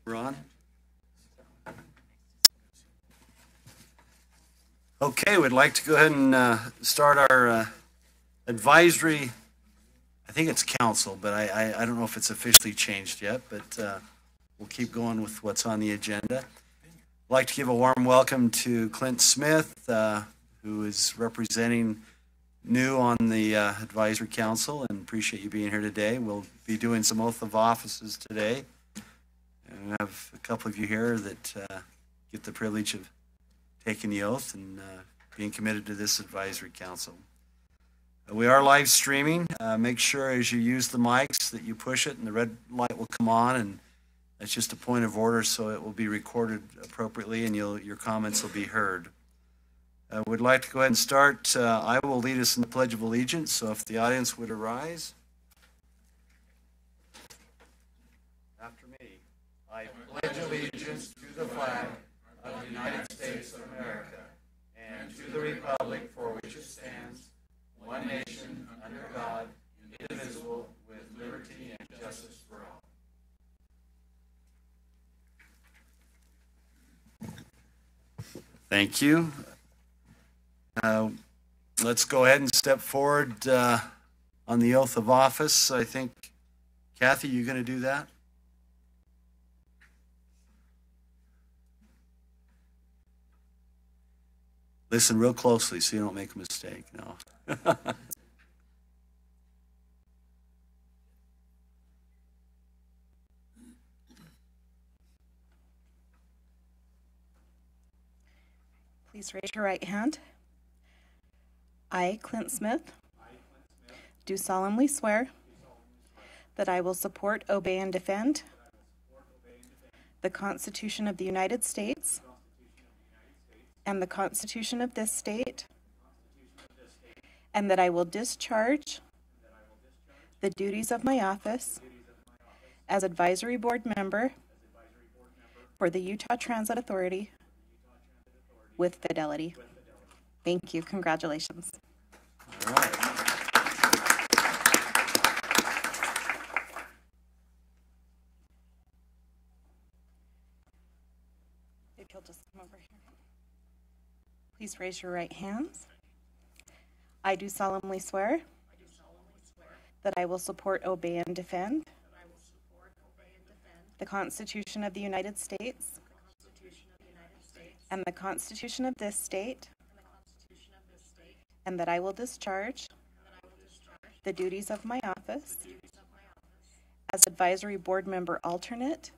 Ron? Okay, we'd like to go ahead and start our advisory, I think it's council, but I don't know if it's officially changed yet, but we'll keep going with what's on the agenda. I'd like to give a warm welcome to Clint Smith, who is representing new on the advisory council, and appreciate you being here today. We'll be doing some oath of offices today. And we have a couple of you here that get the privilege of taking the oath and being committed to this advisory council. We are live streaming. Make sure as you use the mics that you push it and the red light will come on, and that's just a point of order, so it will be recorded appropriately and your comments will be heard. We'd like to go ahead and start. I will lead us in the Pledge of Allegiance, so if the audience would arise. After me. I pledge allegiance to the flag of the United States of America and to the republic for which it stands, one nation, under God, indivisible, with liberty and justice for all. Thank you. Let's go ahead and step forward on the oath of office. I think, Kathy, you going to do that? Listen real closely so you don't make a mistake. No. Please raise your right hand. I, Clint Smith, do solemnly swear that I will support, obey, and defend the Constitution of the United States and the Constitution of this state, and that I will discharge the duties of my office as Advisory Board Member for the Utah Transit Authority with fidelity. Thank you. Congratulations. All right. If you'll just come over here. Please raise your right hands. I do solemnly swear that I will support, obey, and defend the Constitution of the United States and the Constitution of this state, and that I will discharge the duties of my office as Advisory Board Member Alternate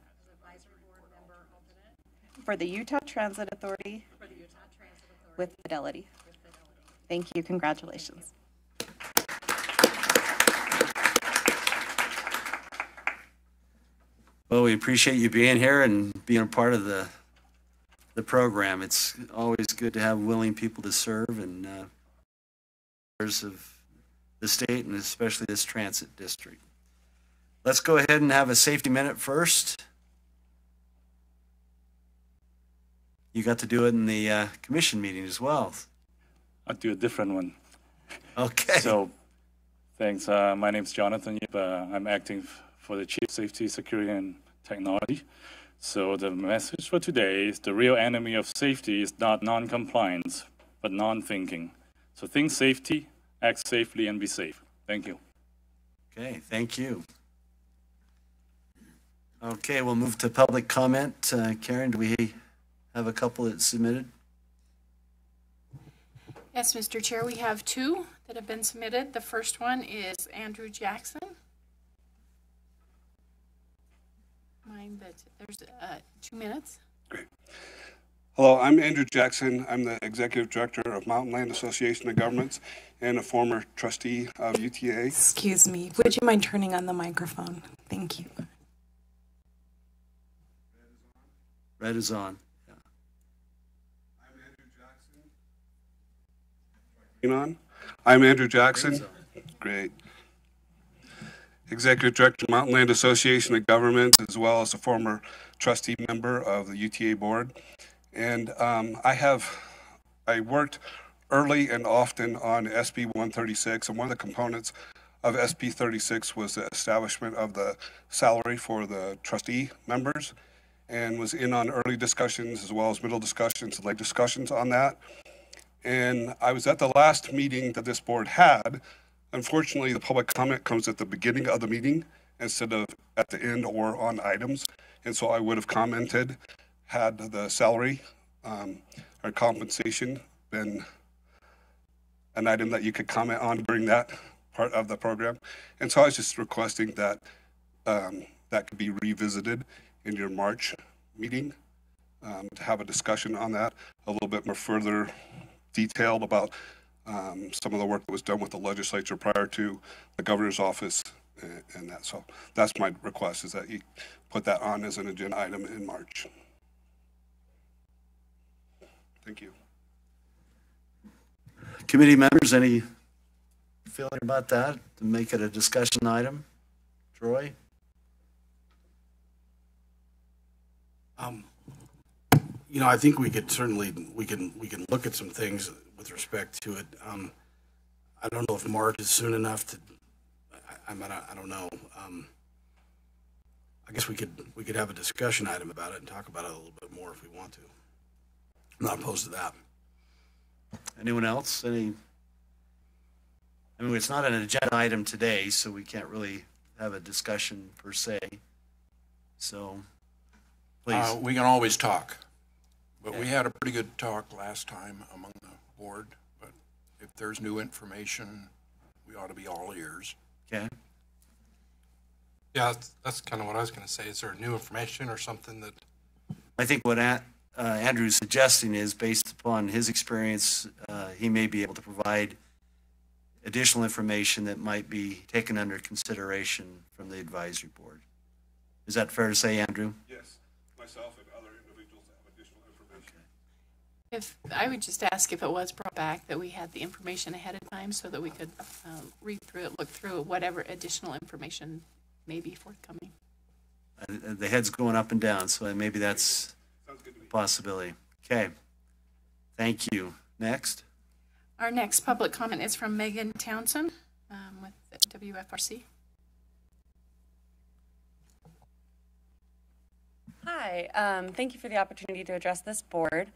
for the Utah Transit Authority with fidelity. Thank you. Congratulations. Well, we appreciate you being here and being a part of the program. It's always good to have willing people to serve and of the state and especially this transit district. Let's go ahead and have a safety minute first. You got to do it in the commission meeting as well. I'll do a different one. Okay. So, thanks. My name's Jonathan Yip. I'm acting for the Chief Safety, Security, and Technology. So the message for today is the real enemy of safety is not non-compliance, but non-thinking. So think safety, act safely, and be safe. Thank you. Okay, thank you. Okay, we'll move to public comment. Karen, do we have a couple that submitted? Yes, Mr. Chair, we have two that have been submitted. The first one is Andrew Jackson. Mind that there's 2 minutes. Great. Hello, I'm Andrew Jackson. I'm the Executive Director of Mountain Land Association of Governments and a former trustee of UTA. Excuse me, would you mind turning on the microphone? Thank you. Red is on. Yeah. I'm Andrew Jackson. Great. Executive Director, Mountain Land Association of Government, as well as a former trustee member of the UTA board. And I worked early and often on SB 136, and one of the components of SB 36 was the establishment of the salary for the trustee members. and was in on early discussions as well as middle discussions and late discussions on that. And I was at the last meeting that this board had. Unfortunately, the public comment comes at the beginning of the meeting instead of at the end or on items. And so I would have commented had the salary or compensation been an item that you could comment on during that part of the program. And so I was just requesting that that could be revisited in your March meeting to have a discussion on that, a little bit more further detailed about some of the work that was done with the legislature prior to the governor's office and that. So that's my request, is that you put that on as an agenda item in March. Thank you. Committee members, any feeling about that, to make it a discussion item? Troy? You know, I think we could certainly, we can look at some things with respect to it. I don't know if March is soon enough to, I don't know. I guess we could have a discussion item about it and talk about it a little bit more if we want to. I'm not opposed to that. Anyone else? I mean, it's not an agenda item today, so we can't really have a discussion per se. So, please. We can always talk, but Okay. we had a pretty good talk last time among the board. But if there's new information, we ought to be all ears. Okay. Yeah, that's kind of what I was going to say. Is there new information or something that? I think what Andrew's suggesting is, based upon his experience, he may be able to provide additional information that might be taken under consideration from the advisory board. Is that fair to say, Andrew? Yes, myself and other individuals have additional information. If I would just ask if it was brought back, that we had the information ahead of time so that we could read through it, look through it, whatever additional information may be forthcoming. The head's going up and down, so maybe that's a possibility. Okay. Thank you. Next. Our next public comment is from Megan Townsend with WFRC. Hi, thank you for the opportunity to address this board.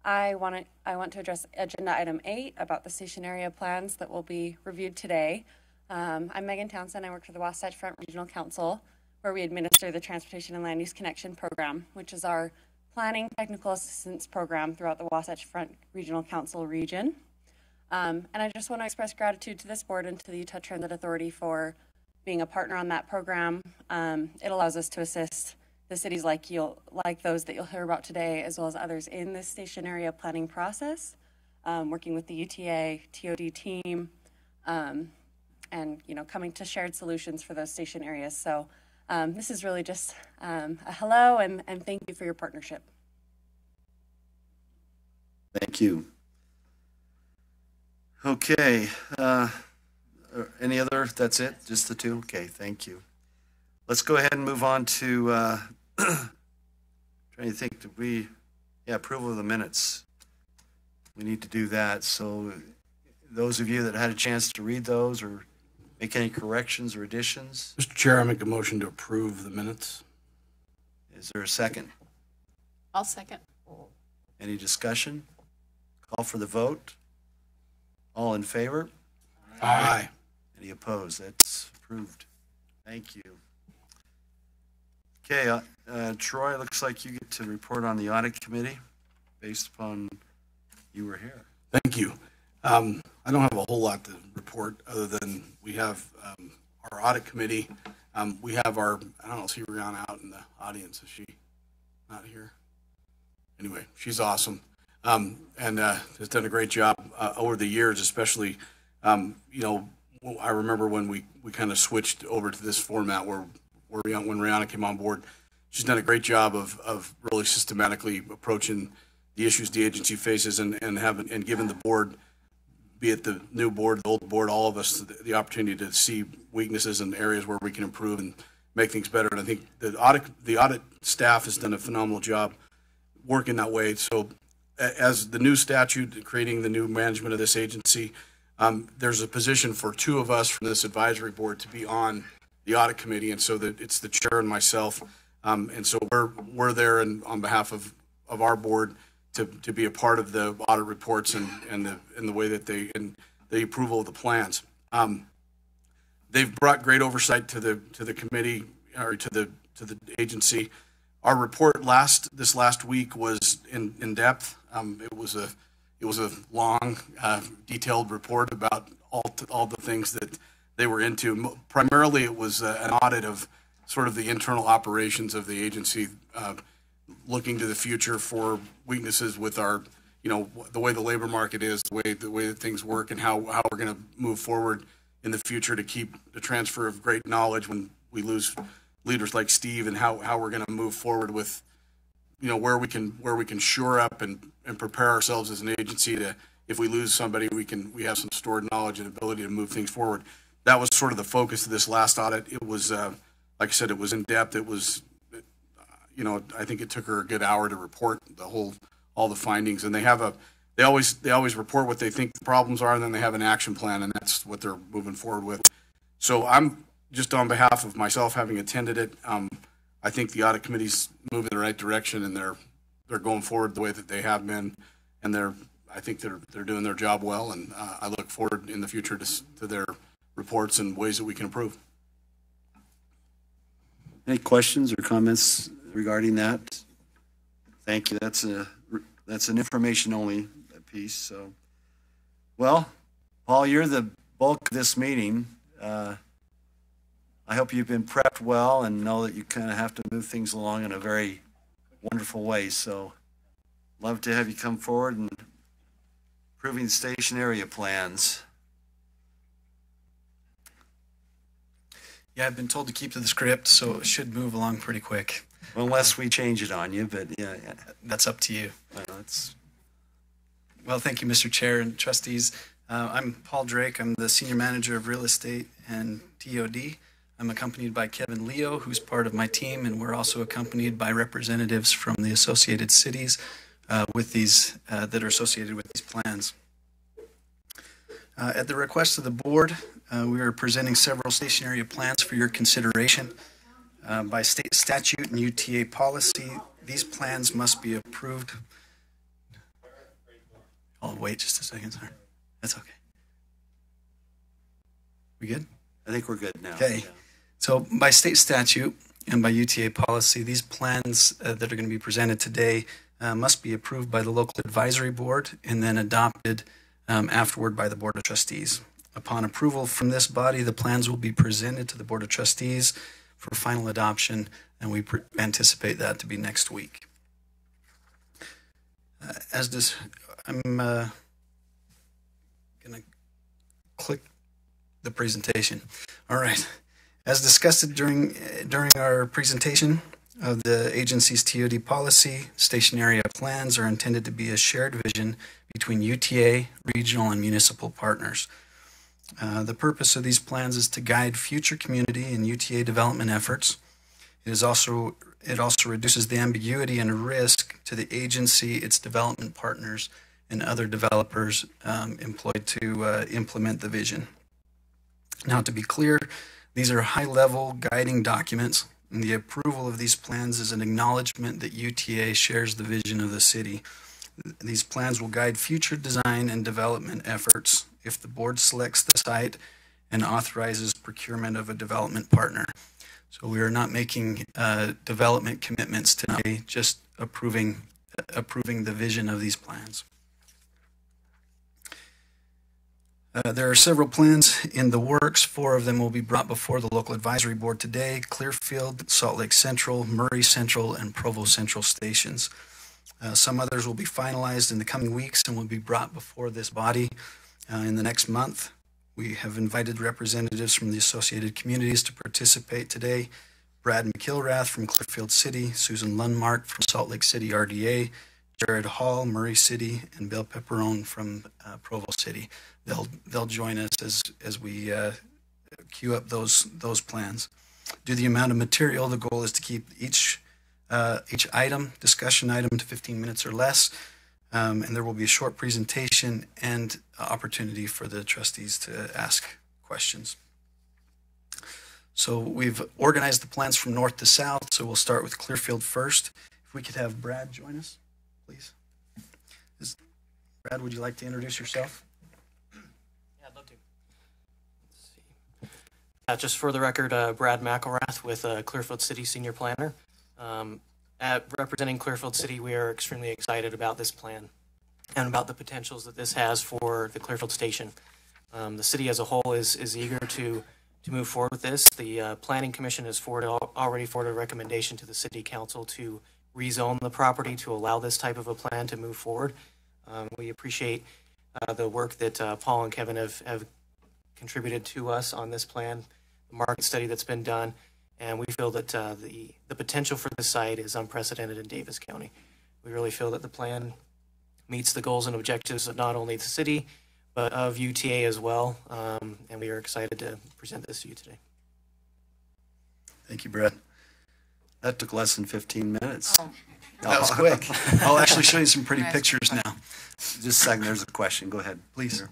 I want to address agenda item 8 about the station area plans that will be reviewed today. I'm Megan Townsend. I work for the Wasatch Front Regional Council, where we administer the Transportation and Land Use Connection Program, which is our planning technical assistance program throughout the Wasatch Front Regional Council region. And I just want to express gratitude to this board and to the Utah Transit Authority for being a partner on that program. It allows us to assist the cities like those that you'll hear about today, as well as others in this station area planning process, working with the UTA TOD team, and coming to shared solutions for those station areas. So this is really just a hello and thank you for your partnership. Thank you. Okay. Any other? That's it? Just the two? Okay. Thank you. Let's go ahead and move on to trying to think. Did we? Yeah, approval of the minutes. We need to do that. So those of you that had a chance to read those or make any corrections or additions? Mr. Chair, I make a motion to approve the minutes. Is there a second? I'll second. Any discussion? Call for the vote. All in favor? Aye. Any opposed? That's approved. Thank you. Okay, Troy, looks like you get to report on the audit committee based upon you were here. Thank you. I don't have a whole lot to report other than we have our audit committee. We have our, I don't know, see Rihanna out in the audience. Is she not here? Anyway, she's awesome. And has done a great job over the years, especially, I remember when we kind of switched over to this format when Rihanna came on board. She's done a great job of really systematically approaching the issues the agency faces and giving the board, be it the new board, the old board, all of us the opportunity to see weaknesses and areas where we can improve and make things better. And I think the audit staff has done a phenomenal job working that way. So as the new statute creating the new management of this agency, there's a position for two of us from this advisory board to be on the audit committee, and so that it's the chair and myself. And so we're there and on behalf of our board to be a part of the audit reports and the way that and the approval of the plans. They've brought great oversight to the committee or to the agency. Our report this last week was in depth. It was a long, detailed report about all the things that they were into. Primarily, it was an audit of sort of the internal operations of the agency, looking to the future for weaknesses with our, the way the labor market is, the way that things work, and how we're going to move forward in the future to keep the transfer of great knowledge when we lose leaders like Steve, and how we're going to move forward with, where we can shore up and prepare ourselves as an agency to, if we lose somebody, we have some stored knowledge and ability to move things forward. That was sort of the focus of this last audit. It was, like I said, it was in depth. It was, I think it took her a good hour to report all the findings, and they always report what they think the problems are, and then they have an action plan, and that's what they're moving forward with. So I'm just on behalf of myself, having attended it, I think the audit committee's moving in the right direction, and they're going forward the way that they have been, and I think they're doing their job well, and I look forward in the future to their reports and ways that we can improve. Any questions or comments regarding that? Thank you. That's an information only piece. So, well, Paul, you're the bulk of this meeting. I hope you've been prepped well and know that you kind of have to move things along in a very wonderful way. So, love to have you come forward and approving the station area plans. Yeah, I've been told to keep to the script, so it should move along pretty quick. Unless we change it on you, but yeah. That's up to you. Well, thank you, Mr. Chair and trustees. I'm Paul Drake. I'm the Senior Manager of Real Estate and TOD. I'm accompanied by Kevin Leo, who's part of my team, and we're also accompanied by representatives from the associated cities with these that are associated with these plans. At the request of the board, we are presenting several station area plans for your consideration. By state statute and UTA policy, these plans must be approved. Oh, wait just a second, sorry. That's okay. We good? I think we're good now. Okay. Yeah. So by state statute and by UTA policy, these plans that are going to be presented today must be approved by the local advisory board and then adopted afterward by the Board of Trustees. Upon approval from this body, the plans will be presented to the Board of Trustees for final adoption, and we anticipate that to be next week. I'm going to click the presentation. All right. As discussed during our presentation of the agency's TOD policy, station area plans are intended to be a shared vision between UTA, regional, and municipal partners. The purpose of these plans is to guide future community and UTA development efforts. It also reduces the ambiguity and risk to the agency, its development partners, and other developers employed to implement the vision. Now, to be clear, these are high-level guiding documents, and the approval of these plans is an acknowledgement that UTA shares the vision of the city. These plans will guide future design and development efforts if the board selects the site and authorizes procurement of a development partner. So we are not making development commitments today, just approving the vision of these plans. There are several plans in the works. 4 of them will be brought before the local advisory board today: Clearfield, Salt Lake Central, Murray Central, and Provo Central stations. Some others will be finalized in the coming weeks and will be brought before this body in the next month. We have invited representatives from the associated communities to participate today: Brad McIlrath from Clearfield City, Susan Lundmark from Salt Lake City RDA, Jared Hall, Murray City, and Bill Pepperone from Provo City. They'll join us as we queue up those plans. Due to the amount of material, the goal is to keep each discussion item to 15 minutes or less, and there will be a short presentation and opportunity for the trustees to ask questions. So we've organized the plans from north to south, so we'll start with Clearfield first. If we could have Brad join us, please. Brad, would you like to introduce yourself? Yeah, I'd love to. Let's see. Just for the record, Brad McElrath with Clearfield City Senior Planner. At representing Clearfield City, we are extremely excited about this plan and about the potentials that this has for the Clearfield Station. The city as a whole is eager to move forward with this. The Planning Commission has already forwarded a recommendation to the City Council to rezone the property to allow this type of a plan to move forward. We appreciate the work that Paul and Kevin have contributed to us on this plan, the market study that's been done, and we feel that the potential for this site is unprecedented in Davis County. We really feel that the plan meets the goals and objectives of not only the city, but of UTA as well, and we are excited to present this to you today. Thank you, Brad. That took less than 15 minutes. Oh. That was quick. I'll actually show you some pretty pictures now. Just a second, there's a question. Go ahead, please.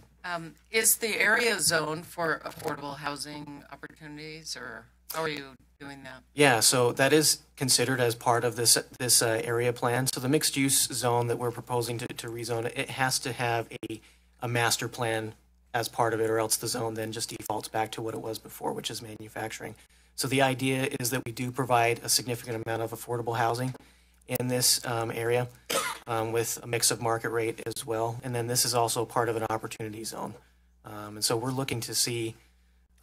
Is the area zoned for affordable housing opportunities, or how are you doing that? Yeah, so that is considered as part of this area plan. So the mixed use zone that we're proposing to rezone, it has to have a master plan as part of it, or else the zone then just defaults back to what it was before, which is manufacturing. So the idea is that we do provide a significant amount of affordable housing in this area with a mix of market rate as well. And then this is also part of an opportunity zone. And so we're looking to see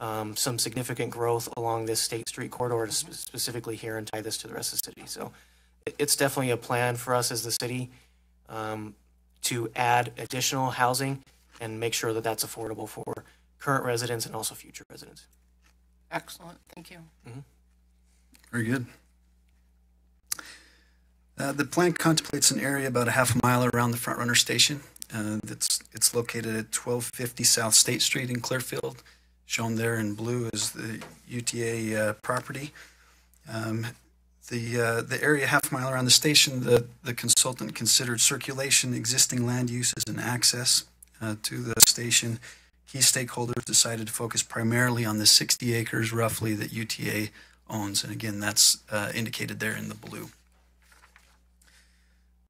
some significant growth along this State Street corridor, specifically here, and tie this to the rest of the city. So it's definitely a plan for us as the city to add additional housing and make sure that that's affordable for current residents and also future residents. Excellent, thank you. Mm-hmm. Very good. The plan contemplates an area about a half a mile around the Front Runner Station. It's located at 1250 South State Street in Clearfield. Shown there in blue is the UTA property. The area half a mile around the station, the consultant considered circulation, existing land uses, and access to the station. Key stakeholders decided to focus primarily on the 60 acres roughly that UTA owns. And again, that's indicated there in the blue.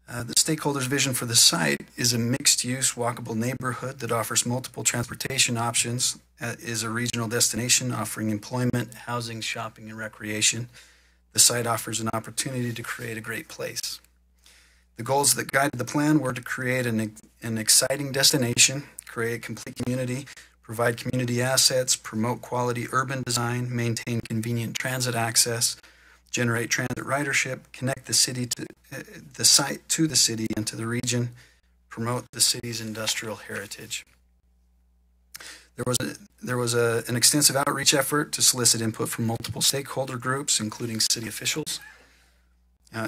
The stakeholders' vision for the site is a mixed-use, walkable neighborhood that offers multiple transportation options, is a regional destination offering employment, housing, shopping, and recreation. The site offers an opportunity to create a great place. The goals that guided the plan were to create an exciting destination, create complete community, provide community assets, promote quality urban design, maintain convenient transit access, generate transit ridership, connect the city to the site to the city and to the region, promote the city's industrial heritage. There was an extensive outreach effort to solicit input from multiple stakeholder groups, including city officials.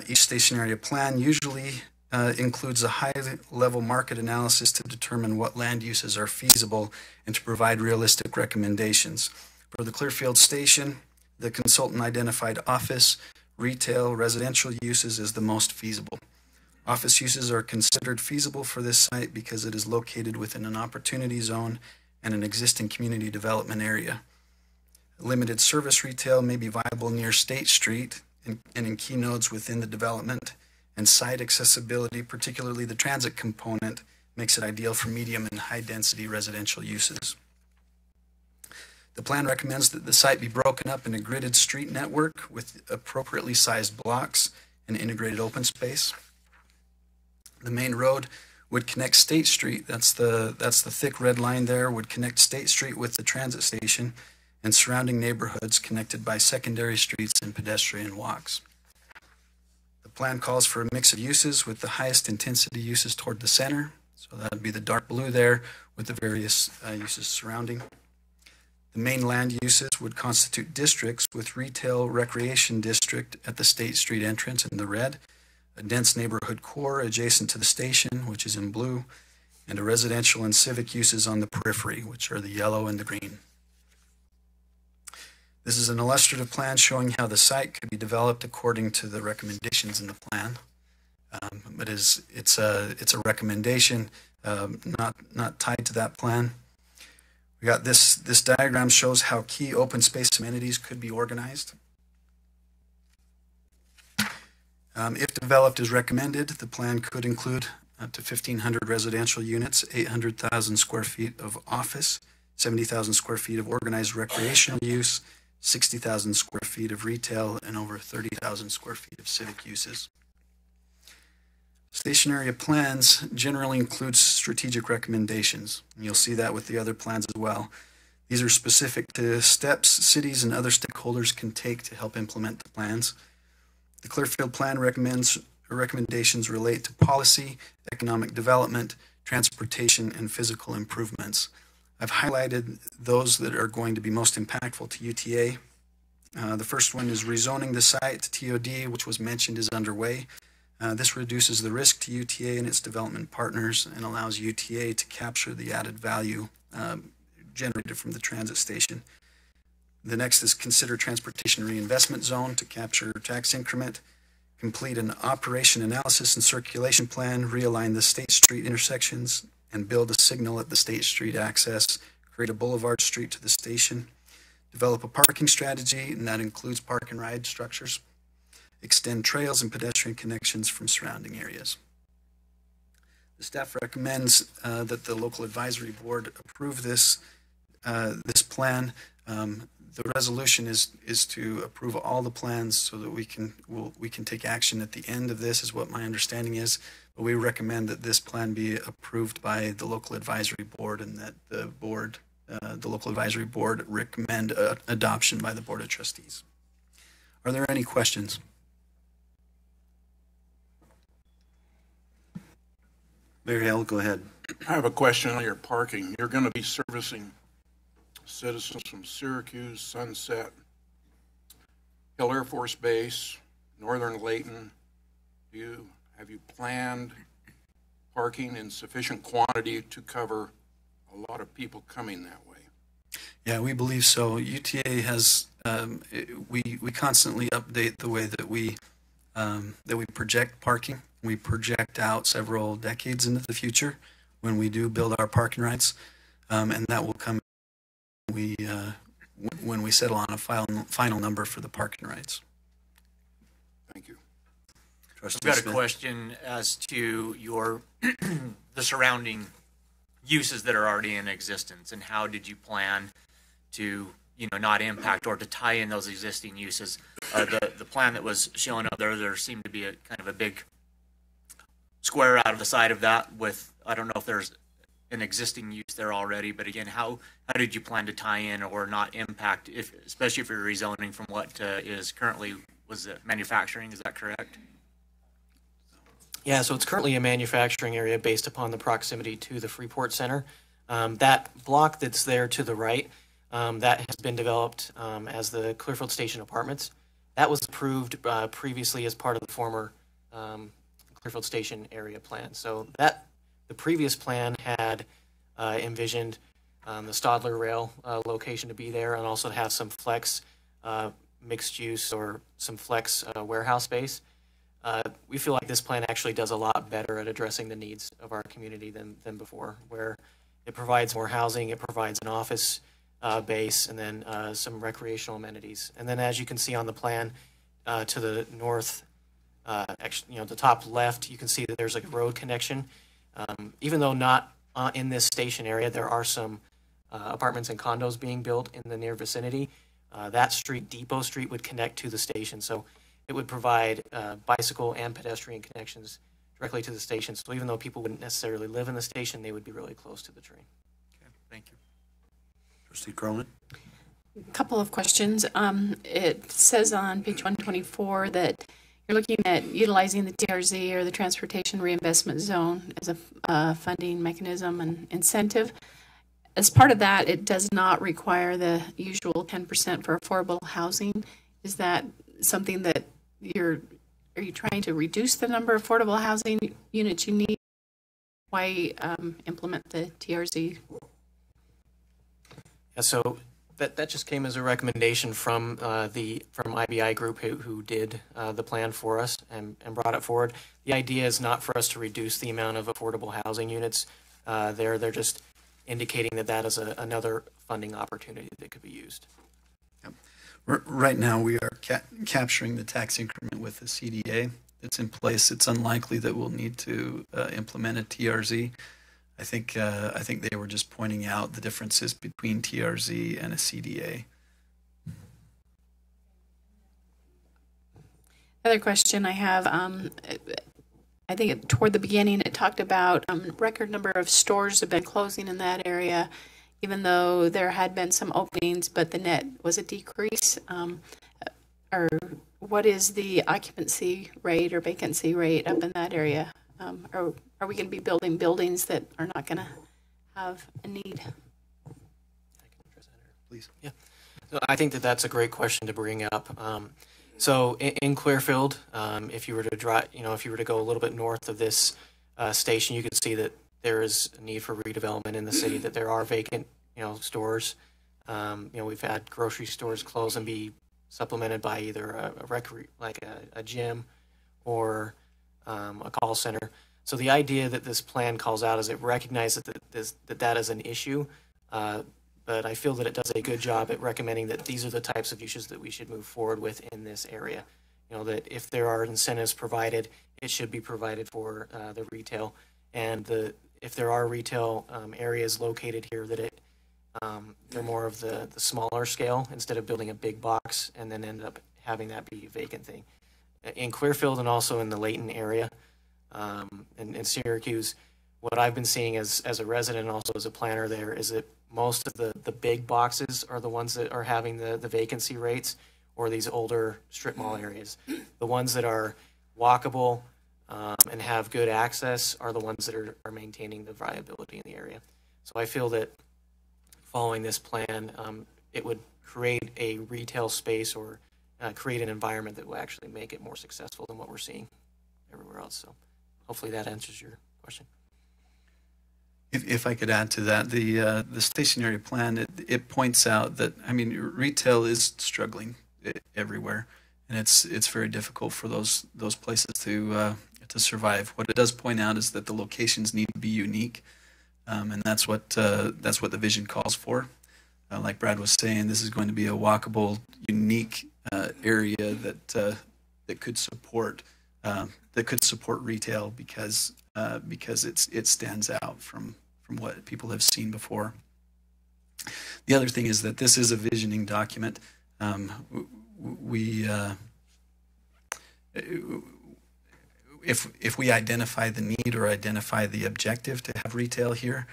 Each station area plan usually includes a high-level market analysis to determine what land uses are feasible and to provide realistic recommendations. For the Clearfield Station, the consultant identified office, retail, residential uses as the most feasible. Office uses are considered feasible for this site because it is located within an opportunity zone and an existing community development area. Limited service retail may be viable near State Street and in key nodes within the development, and site accessibility, particularly the transit component, makes it ideal for medium and high density residential uses. The plan recommends that the site be broken up in a gridded street network with appropriately sized blocks and integrated open space. The main road would connect State Street, that's the thick red line there, would connect State Street with the transit station and surrounding neighborhoods connected by secondary streets and pedestrian walks. The plan calls for a mix of uses with the highest intensity uses toward the center, so that would be the dark blue there with the various uses surrounding. The main land uses would constitute districts with retail recreation district at the State Street entrance in the red, a dense neighborhood core adjacent to the station, which is in blue, and a residential and civic uses on the periphery, which are the yellow and the green. This is an illustrative plan showing how the site could be developed according to the recommendations in the plan. But it's a recommendation, not tied to that plan. We got this diagram shows how key open space amenities could be organized. If developed as recommended, the plan could include up to 1,500 residential units, 800,000 square feet of office, 70,000 square feet of organized recreational use, 60,000 square feet of retail, and over 30,000 square feet of civic uses. Station area plans generally include strategic recommendations. You'll see that with the other plans as well. These are specific to steps cities and other stakeholders can take to help implement the plans. The Clearfield Plan recommendations relate to policy, economic development, transportation, and physical improvements. I've highlighted those that are going to be most impactful to UTA. The first one is rezoning the site to TOD, which was mentioned is underway. This reduces the risk to UTA and its development partners and allows UTA to capture the added value generated from the transit station. The next is consider transportation reinvestment zone to capture tax increment, complete an operation analysis and circulation plan, realign the State Street intersections, and build a signal at the State Street access, create a boulevard street to the station, develop a parking strategy, and that includes park and ride structures, extend trails and pedestrian connections from surrounding areas. The staff recommends that the local advisory board approve this plan. The resolution is to approve all the plans so that we can take action at the end of this, is what my understanding is. But we recommend that this plan be approved by the local advisory board, and that the local advisory board recommend adoption by the Board of Trustees. Are there any questions? Mayor Hale, go ahead. I have a question on your parking. You're going to be servicing citizens from Syracuse, Sunset, Hill Air Force Base, Northern Layton. Have you planned parking in sufficient quantity to cover a lot of people coming that way? Yeah, we believe so. UTA has we constantly update the way that we project parking. We project out several decades into the future when we do build our parking rights, and that will come when we settle on a final number for the parking rights. Thank you. I've got a question as to your the surrounding uses that are already in existence, and how did you plan to not impact or to tie in those existing uses? The plan that was shown up there seemed to be a kind of a big square out of the side of that with, I don't know if there's an existing use there already, but again, how did you plan to tie in or not impact, especially if you're rezoning from what is currently, was it manufacturing, is that correct? Yeah, so it's currently a manufacturing area based upon the proximity to the Freeport Center. That block that's there to the right, that has been developed as the Clearfield Station Apartments. That was approved previously as part of the former Clearfield Station area plan. So the previous plan had envisioned the Stadler Rail location to be there, and also to have some flex mixed use or some flex warehouse space. We feel like this plan actually does a lot better at addressing the needs of our community than before, where it provides more housing, it provides an office base, and then some recreational amenities. And then, as you can see on the plan to the north, the top left, you can see that there's a road connection. Even though not in this station area, there are some apartments and condos being built in the near vicinity. That street, Depot Street, would connect to the station. So it would provide bicycle and pedestrian connections directly to the station. So even though people wouldn't necessarily live in the station, they would be really close to the train. Okay, thank you. Trustee Cronin? A couple of questions. It says on page 124 that you're looking at utilizing the TRZ, or the Transportation Reinvestment Zone, as a funding mechanism and incentive. As part of that, it does not require the usual 10% for affordable housing. Is that something that are you trying to reduce the number of affordable housing units you need? Why implement the TRZ? Yeah, so that just came as a recommendation from IBI Group, who did the plan for us and brought it forward. The idea is not for us to reduce the amount of affordable housing units. They're just indicating that that is another funding opportunity that could be used. Right now, we are capturing the tax increment with the CDA that's in place. It's unlikely that we'll need to implement a TRZ. I think they were just pointing out the differences between TRZ and a CDA. Other question I have, I think toward the beginning it talked about record number of stores have been closing in that area, even though there had been some openings, but the net was a decrease. Or what is the occupancy rate or vacancy rate up in that area? Or are we going to be building buildings that are not going to have a need? Please. Yeah. So I think that that's a great question to bring up. So in Clearfield, if you were to drive, if you were to go a little bit north of this station, you could see that there is a need for redevelopment in the city. That there are vacant, stores. We've had grocery stores close and be supplemented by either a gym or a call center. So the idea that this plan calls out is it recognizes that is an issue. But I feel that it does a good job at recommending that these are the types of uses that we should move forward with in this area. That if there are incentives provided, it should be provided for the retail. And if there are retail areas located here, that they're more of the smaller scale instead of building a big box and then end up having that be a vacant thing. In Clearfield and also in the Layton area in Syracuse, what I've been seeing as a resident and also as a planner there is that most of the big boxes are the ones that are having the vacancy rates, or these older strip mall areas. The ones that are walkable and have good access are the ones that are maintaining the viability in the area. So I feel that following this plan, it would create a retail space or create an environment that will actually make it more successful than what we're seeing everywhere else. So hopefully that answers your question. If I could add to that, the stationary plan, it points out that, retail is struggling everywhere, and it's very difficult for those places to survive. What it does point out is that the locations need to be unique, and that's what the vision calls for. Like Brad was saying, this is going to be a walkable, unique area that could support retail because it stands out from what people have seen before. The other thing is that this is a visioning document. If we identify the need or identify the objective to have retail here,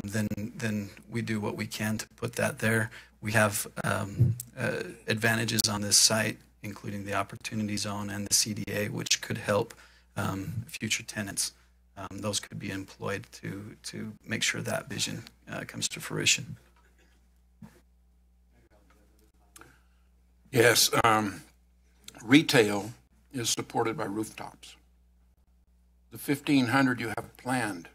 then we do what we can to put that there. We have advantages on this site, including the opportunity zone and the CDA, which could help future tenants. Those could be employed to make sure that vision comes to fruition. Yes, retail is supported by rooftops. The 1,500 you have planned,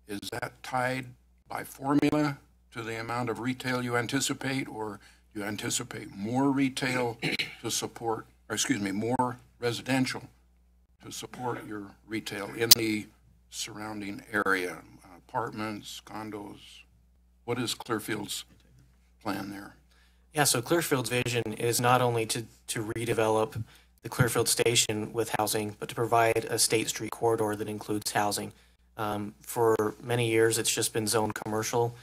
is that tied by formula to the amount of retail you anticipate, or do you anticipate more retail to support, more residential to support your retail in the surrounding area, apartments, condos? What is Clearfield's plan there? Yeah, so Clearfield's vision is not only to redevelop the Clearfield station with housing, but to provide a State Street corridor that includes housing. For many years, it's just been zoned commercial.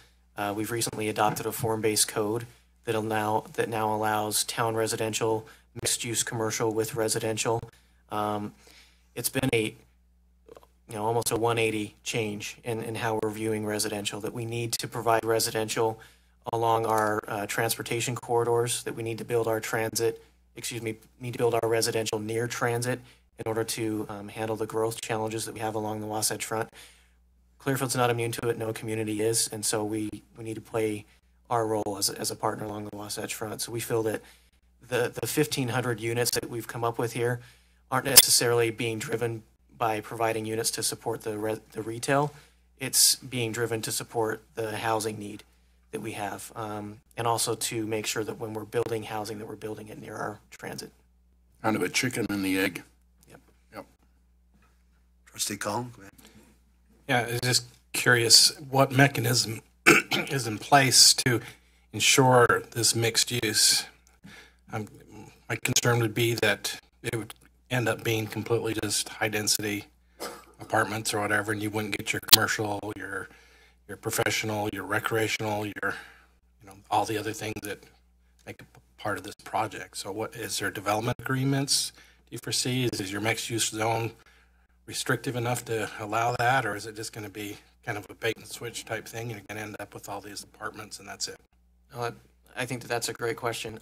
We've recently adopted a form-based code that now allows town residential, mixed-use commercial with residential. It's been almost a 180 change in how we're viewing residential, that we need to provide residential along our transportation corridors, that we need to build our residential near transit in order to handle the growth challenges that we have along the Wasatch Front. Clearfield's not immune to it, no community is, and so we need to play our role as a partner along the Wasatch Front. So we feel that the 1,500 units that we've come up with here aren't necessarily being driven by providing units to support the retail. It's being driven to support the housing need that we have, and also to make sure that when we're building housing, that we're building it near our transit. Kind of a chicken and the egg. Yep. Trustee Collin, go ahead. Yeah, I was just curious what mechanism is in place to ensure this mixed use? My concern would be that it would end up being completely just high density apartments or whatever, and you wouldn't get your commercial, your professional, your recreational, your all the other things that make a part of this project. So what is there development agreements do you foresee? Is your mixed use zone restrictive enough to allow that, or is it just going to be kind of a bait and switch type thing and you're going to end up with all these apartments and that's it? I think that's a great question.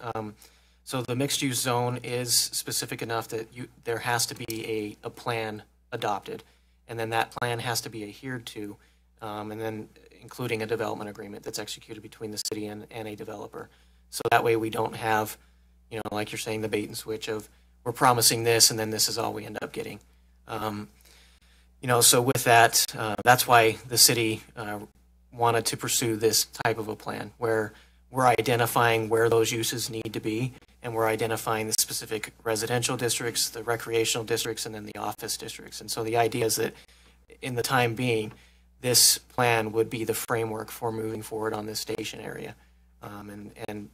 So the mixed use zone is specific enough that there has to be a plan adopted, and then that plan has to be adhered to, and then including a development agreement that's executed between the city and a developer. So that way we don't have, like you're saying, the bait and switch of we're promising this and then this is all we end up getting. So with that, that's why the city wanted to pursue this type of a plan where we're identifying where those uses need to be, and we're identifying the specific residential districts, the recreational districts, and then the office districts. And so the idea is that in the time being, this plan would be the framework for moving forward on this station area. And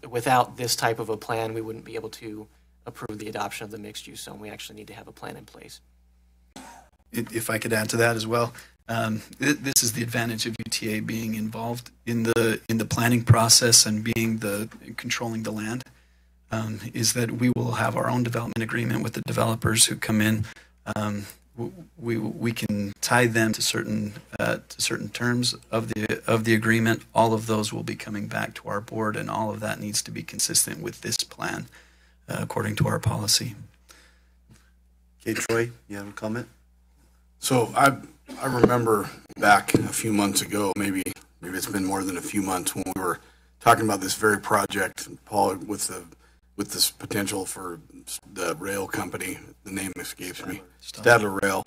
without this type of a plan, we wouldn't be able to approve the adoption of the mixed use zone. We actually need to have a plan in place. If I could add to that as well, this is the advantage of UTA being involved in the planning process and being controlling the land, is that we will have our own development agreement with the developers who come in. We can tie them to certain terms of the agreement. All of those will be coming back to our board, and all of that needs to be consistent with this plan, according to our policy. Okay, Troy, you have a comment? So I remember back a few months ago, maybe it's been more than a few months, when we were talking about this very project, Paul, with this potential for the rail company, the name escapes me, Stadler Rail,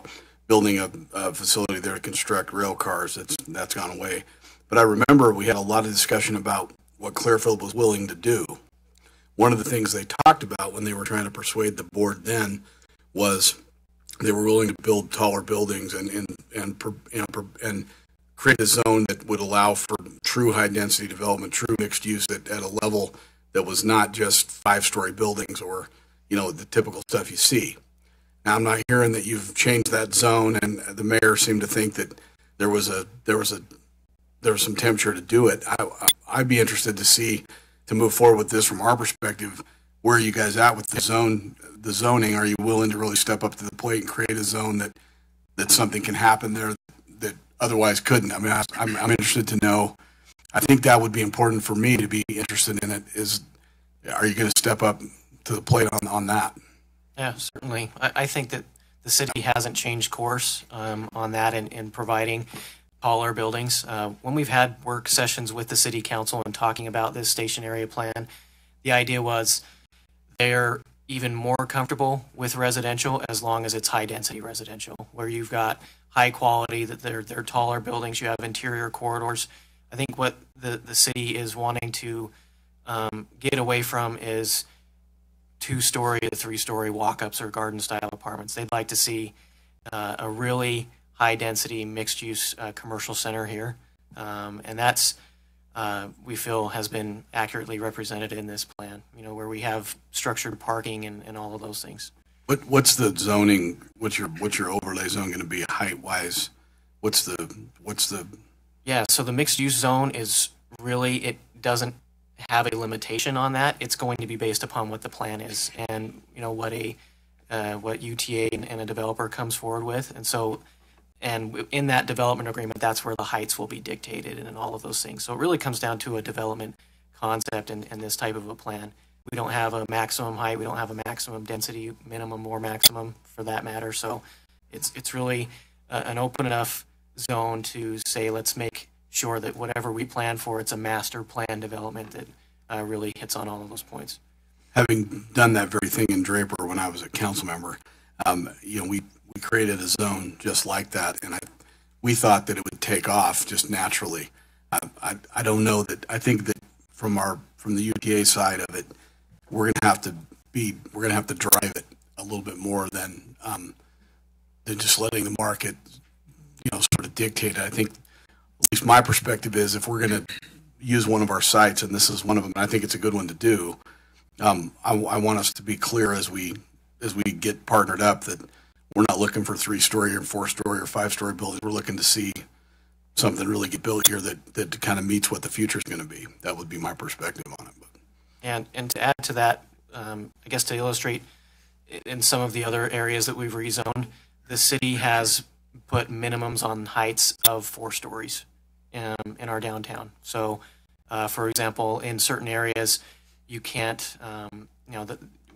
building a facility there to construct rail cars. That's gone away. But I remember we had a lot of discussion about what Clearfield was willing to do. One of the things they talked about when they were trying to persuade the board then was they were willing to build taller buildings and create a zone that would allow for true high density development, true mixed use at a level that was not just 5-story buildings or the typical stuff you see. Now, I'm not hearing that you've changed that zone, and the mayor seemed to think that there was some temperature to do it. I'd be interested to move forward with this from our perspective. Where are you guys at with the zoning? Are you willing to really step up to the plate and create a zone that something can happen there that otherwise couldn't? I mean, I'm interested to know. I think that would be important for me to be interested in it. Are you going to step up to the plate on that? Yeah, certainly. I think that the city hasn't changed course on that in providing taller buildings. When we've had work sessions with the city council and talking about this station area plan, the idea was they're even more comfortable with residential as long as it's high density residential, where you've got high quality, that they're taller buildings, you have interior corridors. I think what the city is wanting to get away from is 2-story to 3-story walk-ups or garden-style apartments. They'd like to see a really high-density, mixed-use commercial center here, and that's we feel has been accurately represented in this plan. Where we have structured parking and all of those things. What's the zoning? What's your overlay zone going to be height-wise? What's the? Yeah, so the mixed-use zone is really, it doesn't have a limitation on that. It's going to be based upon what the plan is and what UTA and a developer comes forward with, and in that development agreement, that's where the heights will be dictated and all of those things. So it really comes down to a development concept and this type of a plan. We don't have a maximum height. We don't have a maximum density, minimum or maximum for that matter. So it's really an open enough zone to say, let's make sure that whatever we plan for, it's a master plan development that really hits on all of those points. Having done that very thing in Draper when I was a council member, we created a zone just like that, and we thought that it would take off just naturally. I don't know that. I think that from the UTA side of it, we're going to have to drive it a little bit more than just letting the market, sort of dictate it. I think least my perspective is, if we're going to use one of our sites, and this is one of them, and I think it's a good one to do, I want us to be clear as we get partnered up that we're not looking for 3-story or 4-story or 5-story buildings. We're looking to see something really get built here that kind of meets what the future is going to be. That would be my perspective on it. And to add to that, I guess to illustrate, in some of the other areas that we've rezoned, the city has put minimums on heights of 4 stories in our downtown. So, for example, in certain areas, you can't,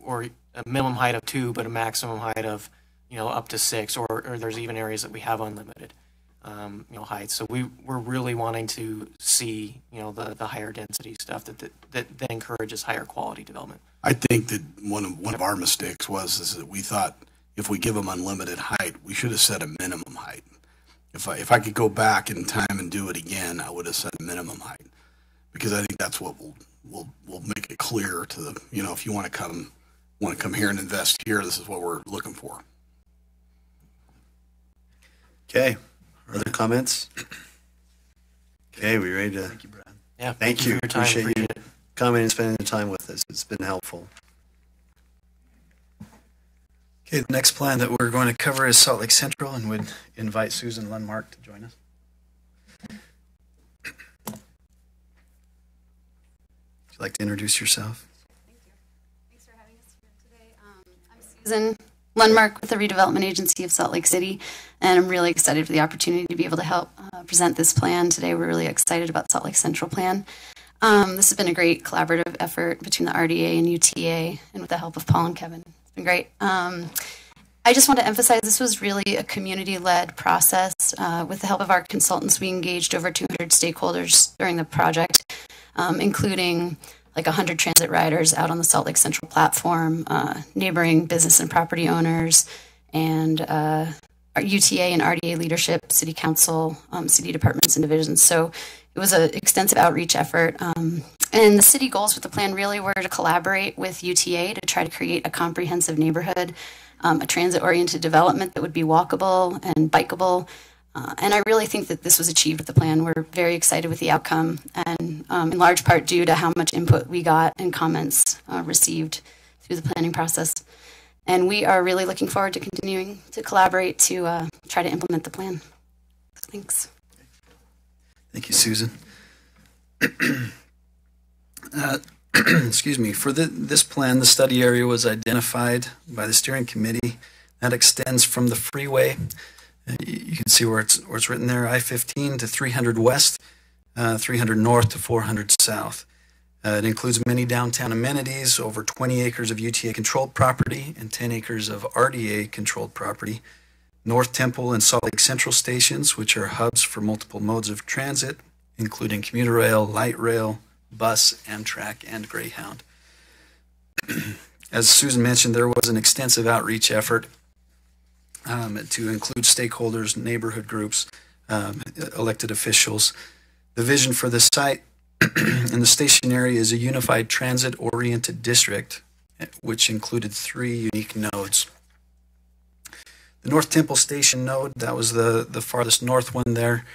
or a minimum height of 2, but a maximum height of, up to 6, or there's even areas that we have unlimited, heights. So we're really wanting to see, the higher density stuff that encourages higher quality development. I think that one of our mistakes is that we thought if we give them unlimited height, we should have set a minimum height. If I could go back in time and do it again, I would have set a minimum height, because I think that's what will make it clear to the, if you want to come here and invest here, this is what we're looking for. Okay. Other comments? Okay, we ready to? Thank you, Brad. Yeah. Thank you. For your time. Appreciate you it. coming and spending the time with us. It's been helpful. Okay, the next plan that we're going to cover is Salt Lake Central, and would invite Susan Lundmark to join us. Would you like to introduce yourself? Thank you. Thanks for having us here today. I'm Susan Lundmark with the Redevelopment Agency of Salt Lake City, and I'm really excited for the opportunity to be able to help present this plan today. We're really excited about Salt Lake Central plan. This has been a great collaborative effort between the RDA and UTA, and with the help of Paul and Kevin. It's been great. I just want to emphasize this was really a community-led process. With the help of our consultants, we engaged over 200 stakeholders during the project, including like 100 transit riders out on the Salt Lake Central platform, neighboring business and property owners, and our UTA and RDA leadership, city council, city departments and divisions. So it was an extensive outreach effort. And the city goals with the plan really were to collaborate with UTA to try to create a comprehensive neighborhood, a transit-oriented development that would be walkable and bikeable. And I really think that this was achieved with the plan. We're very excited with the outcome, and in large part due to how much input we got and comments received through the planning process. And we are really looking forward to continuing to collaborate to try to implement the plan. Thanks. Thank you, Susan. Excuse me. For this plan, the study area was identified by the steering committee. That extends from the freeway. You can see where it's written there, I-15 to 300 west, 300 north to 400 south. It includes many downtown amenities, over 20 acres of UTA-controlled property, and 10 acres of RDA-controlled property. North Temple and Salt Lake Central stations, which are hubs for multiple modes of transit, including commuter rail, light rail, bus, Amtrak, and Greyhound. As Susan mentioned, there was an extensive outreach effort to include stakeholders, neighborhood groups, elected officials. The vision for the site in the station area is a unified transit-oriented district, which included 3 unique nodes. The North Temple Station node, that was the farthest north one there.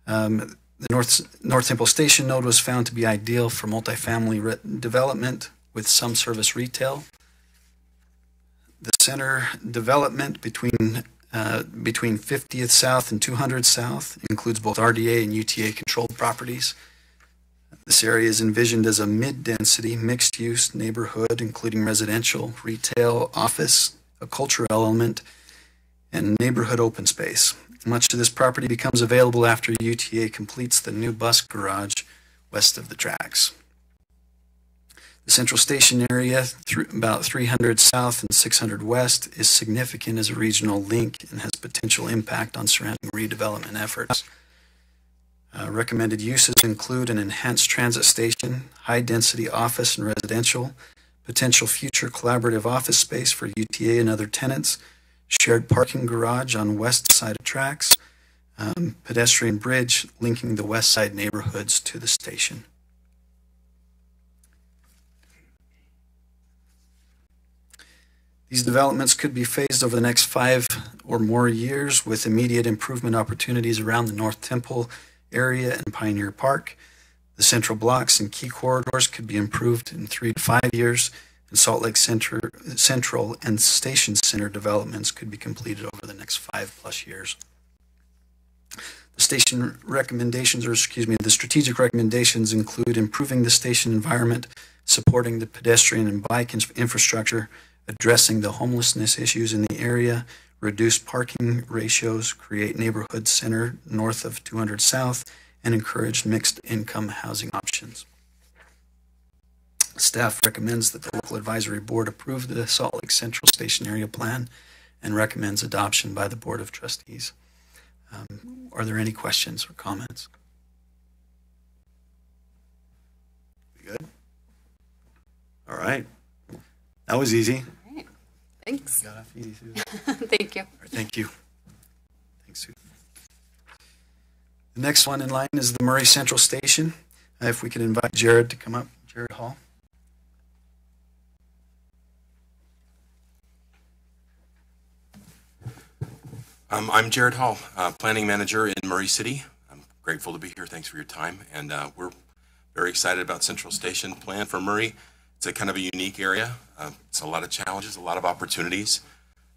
The North Temple Station node was found to be ideal for multifamily development with some service retail. The center development between 50th South and 200 South includes both RDA and UTA controlled properties. This area is envisioned as a mid-density, mixed-use neighborhood, including residential, retail, office, a cultural element, and neighborhood open space. Much of this property becomes available after UTA completes the new bus garage west of the tracks. The Central Station area, about 300 south and 600 west, is significant as a regional link and has potential impact on surrounding redevelopment efforts. Recommended uses include an enhanced transit station, high-density office and residential, potential future collaborative office space for UTA and other tenants, shared parking garage on west side of tracks, pedestrian bridge linking the west side neighborhoods to the station. These developments could be phased over the next 5 or more years with immediate improvement opportunities around the North Temple area and Pioneer Park. The central blocks and key corridors could be improved in 3 to 5 years, and Salt Lake Central and Station Center developments could be completed over the next 5+ years. The station recommendations, the strategic recommendations include improving the station environment, supporting the pedestrian and bike infrastructure, addressing the homelessness issues in the area, reduce parking ratios, create neighborhood center north of 200 South, and encourage mixed income housing options. Staff recommends that the local advisory board approve the Salt Lake Central Station Area Plan and recommends adoption by the Board of Trustees. Are there any questions or comments? We good? All right. That was easy. All right. Thanks. Got off easy, Susan. Thank you. All right, thank you. Thanks, Susan. The next one in line is the Murray Central Station. If we could invite Jared to come up, Jared Hall. I'm Jared Hall, Planning Manager in Murray City. I'm grateful to be here. Thanks for your time. And we're very excited about Central Station plan for Murray. It's a kind of a unique area. It's a lot of challenges, a lot of opportunities.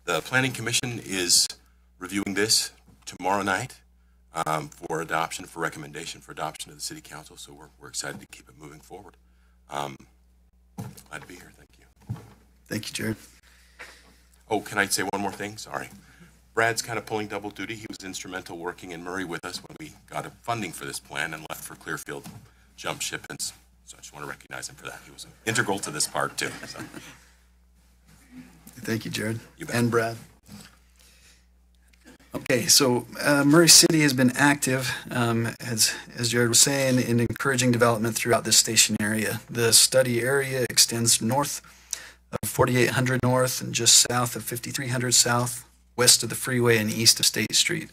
The Planning Commission is reviewing this tomorrow night for adoption, for recommendation for adoption to the City Council. So we're excited to keep it moving forward. Glad to be here. Thank you. Thank you, Jared. Oh, can I say one more thing? Sorry. Brad's kind of pulling double duty. He was instrumental working in Murray with us when we got funding for this plan and left for Clearfield jump ship. And so I just want to recognize him for that. He was integral to this part too. So. Thank you, Jared. You bet. And Brad. Okay, so Murray City has been active, as Jared was saying, in encouraging development throughout this station area. The study area extends north of 4800 North and just south of 5300 South, west of the freeway and east of State Street.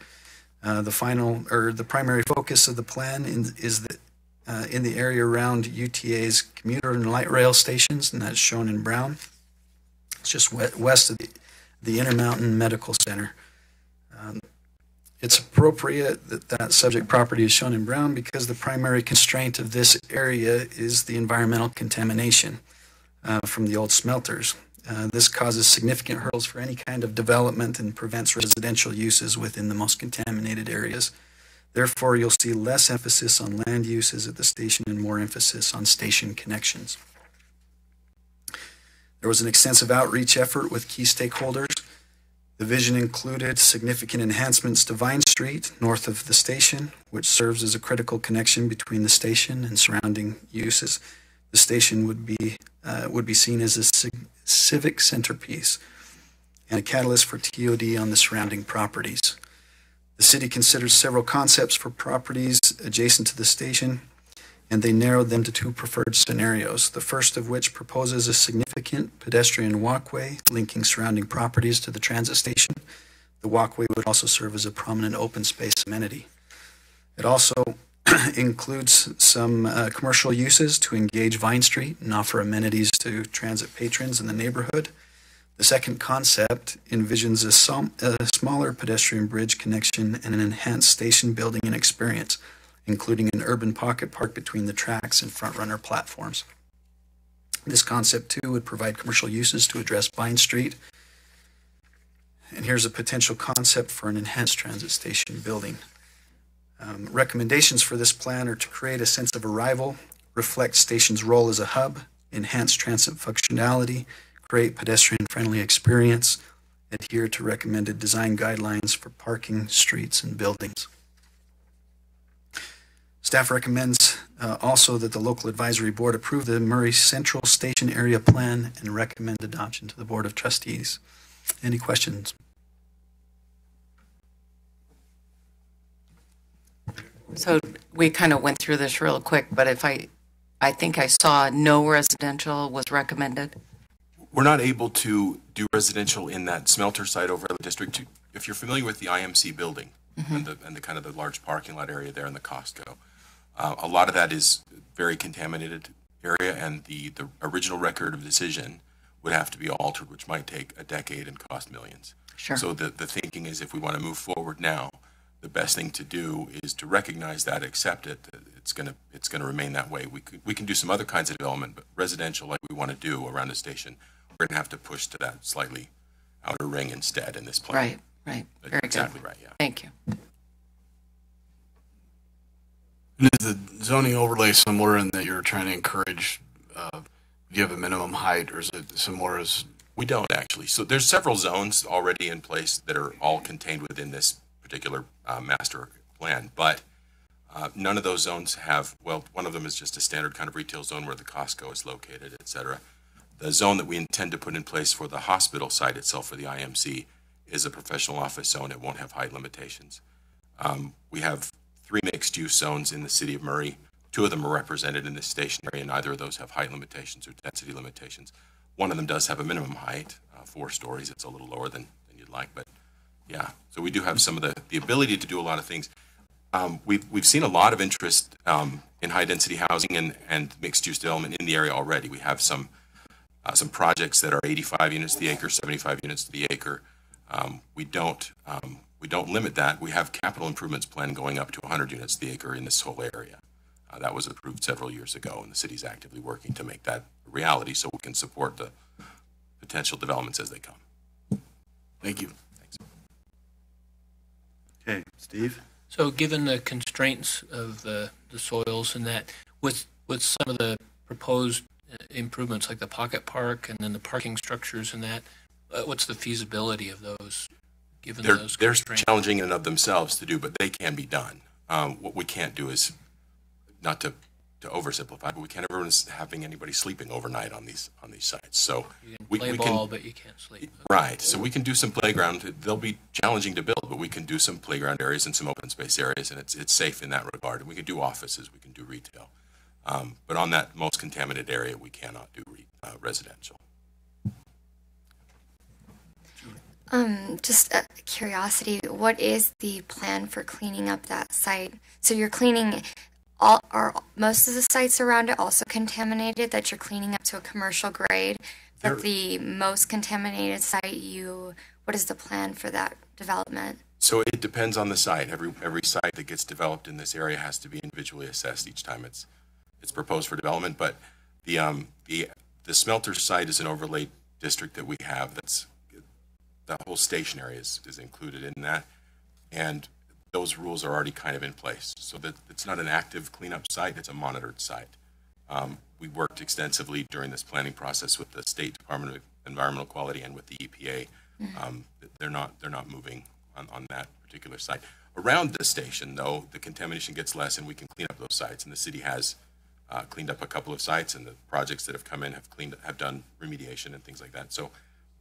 The primary focus of the plan is in the area around UTA's commuter and light rail stations, and that's shown in brown. It's just west of the Intermountain Medical Center. It's appropriate that subject property is shown in brown because the primary constraint of this area is the environmental contamination from the old smelters. This causes significant hurdles for any kind of development and prevents residential uses within the most contaminated areas. Therefore, you'll see less emphasis on land uses at the station and more emphasis on station connections. There was an extensive outreach effort with key stakeholders. The vision included significant enhancements to Vine Street, north of the station, which serves as a critical connection between the station and surrounding uses. The station would be seen as a civic centerpiece and a catalyst for TOD on the surrounding properties. The city considered several concepts for properties adjacent to the station, and they narrowed them to 2 preferred scenarios, the first of which proposes a significant pedestrian walkway linking surrounding properties to the transit station. The walkway would also serve as a prominent open space amenity. It also includes some commercial uses to engage Vine Street and offer amenities to transit patrons in the neighborhood. The second concept envisions a smaller pedestrian bridge connection and an enhanced station building and experience, including an urban pocket park between the tracks and front-runner platforms. This concept, too, would provide commercial uses to address Vine Street. And here's a potential concept for an enhanced transit station building. Recommendations for this plan are to create a sense of arrival, reflect station's role as a hub, enhance transit functionality, create pedestrian-friendly experience, adhere to recommended design guidelines for parking, streets, and buildings. Staff recommends also that the local advisory board approve the Murray Central Station Area Plan and recommend adoption to the Board of Trustees. Any questions? So we kind of went through this real quick, but if I think I saw no residential was recommended. We're not able to do residential in that smelter site over in the district. If you're familiar with the IMC building and the kind of the large parking lot area there in the Costco, a lot of that is very contaminated area, and the original record of decision would have to be altered, which might take a decade and cost millions. Sure. So the thinking is if we want to move forward now, the best thing to do is to recognize that, accept it. It's gonna remain that way. We can do some other kinds of development, but residential, like we want to do around the station, we're gonna have to push to that slightly outer ring instead in this plan. Right. That's Very exactly good. right. Yeah. Thank you. And is the zoning overlay similar in that you're trying to encourage, give a minimum height, or is it similar as? We don't actually. So there's several zones already in place that are all contained within this particular master plan, but none of those zones have, well, one of them is just a standard kind of retail zone where the Costco is located, et cetera. The zone that we intend to put in place for the hospital site itself for the IMC is a professional office zone. It won't have height limitations. We have 3 mixed-use zones in the city of Murray. 2 of them are represented in this station area. Neither of those have height limitations or density limitations. One of them does have a minimum height, 4 stories. It's a little lower than you'd like, but yeah. So we do have some of the ability to do a lot of things. We've seen a lot of interest in high-density housing and mixed-use development in the area already. We have some projects that are 85 units to the acre, 75 units to the acre. We don't limit that. We have capital improvements plan going up to 100 units to the acre in this whole area. That was approved several years ago, and the city's actively working to make that a reality so we can support the potential developments as they come. Thank you. Thanks. Okay, Steve? So given the constraints of the soils and that, with some of the proposed improvements like the pocket park and then the parking structures and that, what's the feasibility of those given those They're constraints? challenging in and of themselves to do, but they can be done. What we can't do is, not to oversimplify, but we can't ever having anybody sleeping overnight on these sites. So you can play ball, but you can't sleep. Right. So we can do some playground. They'll be challenging to build, but we can do some playground areas and some open space areas, and it's safe in that regard. And we can do offices, we can do retail, but on that most contaminated area, we cannot do residential. Just a curiosity, what is the plan for cleaning up that site? So you're cleaning are most of the sites around it also contaminated that you're cleaning up to a commercial grade? But the most contaminated site, what is the plan for that development? So it depends on the site. Every site that gets developed in this area has to be individually assessed each time it's proposed for development. But the smelter site is an overlay district that we have. The whole station area is included in that, and those rules are already kind of in place. So that it's not an active cleanup site; it's a monitored site. We worked extensively during this planning process with the State Department of Environmental Quality and with the EPA. They're not moving on that particular site. Around the station, though, the contamination gets less, and we can clean up those sites. And the city has cleaned up a couple of sites, and the projects that have come in have done remediation and things like that. So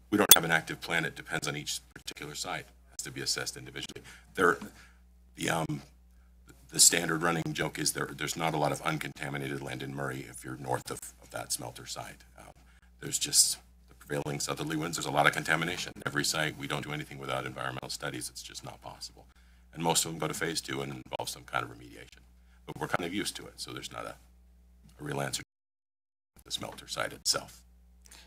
we don't have an active plan. It depends on each particular site. It has to be assessed individually. The standard running joke is there's not a lot of uncontaminated land in Murray if you're north of that smelter site. There's just the prevailing southerly winds. There's a lot of contamination. Every site, we don't do anything without environmental studies. It's just not possible. And most of them go to phase 2 and involve some kind of remediation. But we're kind of used to it, so there's not a real answer to the smelter site itself.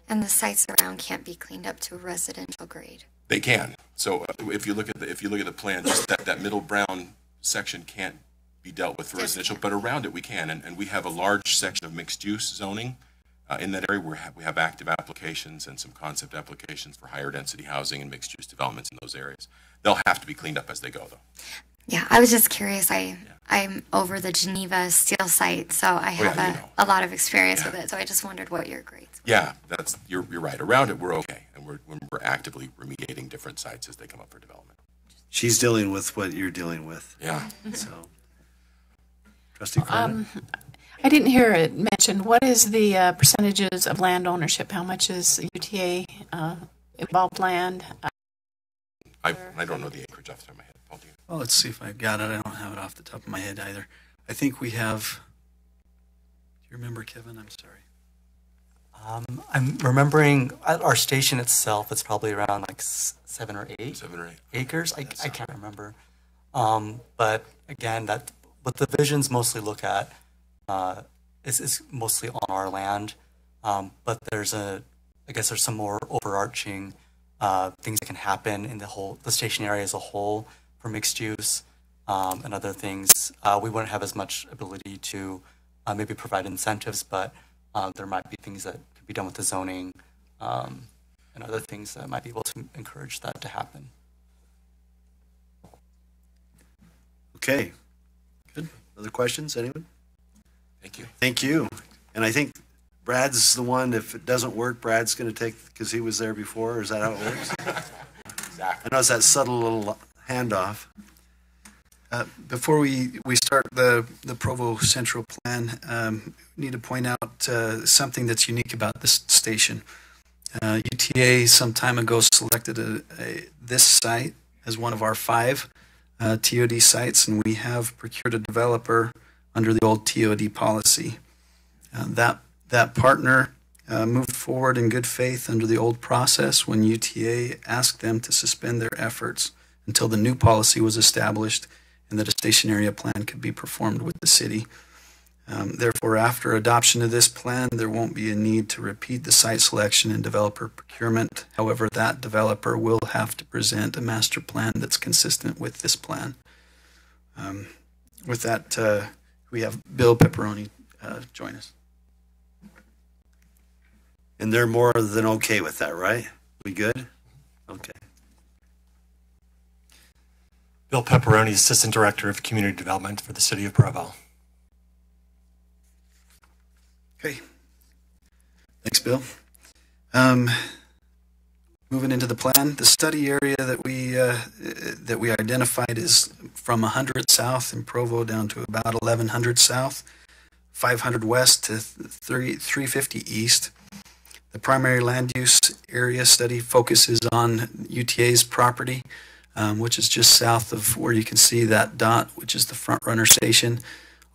And the sites around can't be cleaned up to a residential grade? They can. So if you look at the plan, just that middle brown section can't be dealt with for residential, but around it we can, and we have a large section of mixed use zoning in that area where we have active applications and some concept applications for higher density housing and mixed use developments in those areas. They'll have to be cleaned up as they go, though. Yeah, I was just curious. I'm over the Geneva steel site, so I have a lot of experience with it. So I just wondered what your grades were. Yeah, you're right. Around it, we're okay, and we're actively remediating different sites as they come up for development. She's dealing with what you're dealing with. Yeah. So, Trustee Cronin? I didn't hear it mentioned. What is the percentages of land ownership? How much is UTA involved land? I don't know the acreage off the top of my head. Paul, do you? Well, let's see if I've got it. I don't have it off the top of my head either. I think we have. Do you remember, Kevin? I'm sorry. I'm remembering at our station itself, it's probably around like 7 or 8 acres. I can't remember. But again, what the visions mostly look at is mostly on our land. But I guess there's some more overarching things that can happen in the station area as a whole for mixed use. and other things, we wouldn't have as much ability to maybe provide incentives, but there might be things that could be done with the zoning and other things that might be able to encourage that to happen. Okay, good. Other questions, anyone? Thank you. Thank you. And I think Brad's the one, if it doesn't work, Brad's going to take, because he was there before, or is that how it works? Exactly. I know it's that subtle little handoff. Before we start the Provo Central Plan, we need to point out something that's unique about this station. UTA some time ago selected this site as one of our 5 TOD sites, and we have procured a developer under the old TOD policy. That partner moved forward in good faith under the old process when UTA asked them to suspend their efforts until the new policy was established and that a station area plan could be performed with the city. Therefore, after adoption of this plan, there won't be a need to repeat the site selection and developer procurement. However, that developer will have to present a master plan that's consistent with this plan. With that, we have Bill Pepperoni join us. And they're more than okay with that, right? We good? Okay. Bill Pepperoni, Assistant Director of Community Development for the City of Provo. Okay. Thanks, Bill. Moving into the plan, the study area that we identified is from 100 south in Provo down to about 1100 south, 500 west to 350 east. The primary land use area study focuses on UTA's property, which is just south of where you can see that dot, which is the front runner station.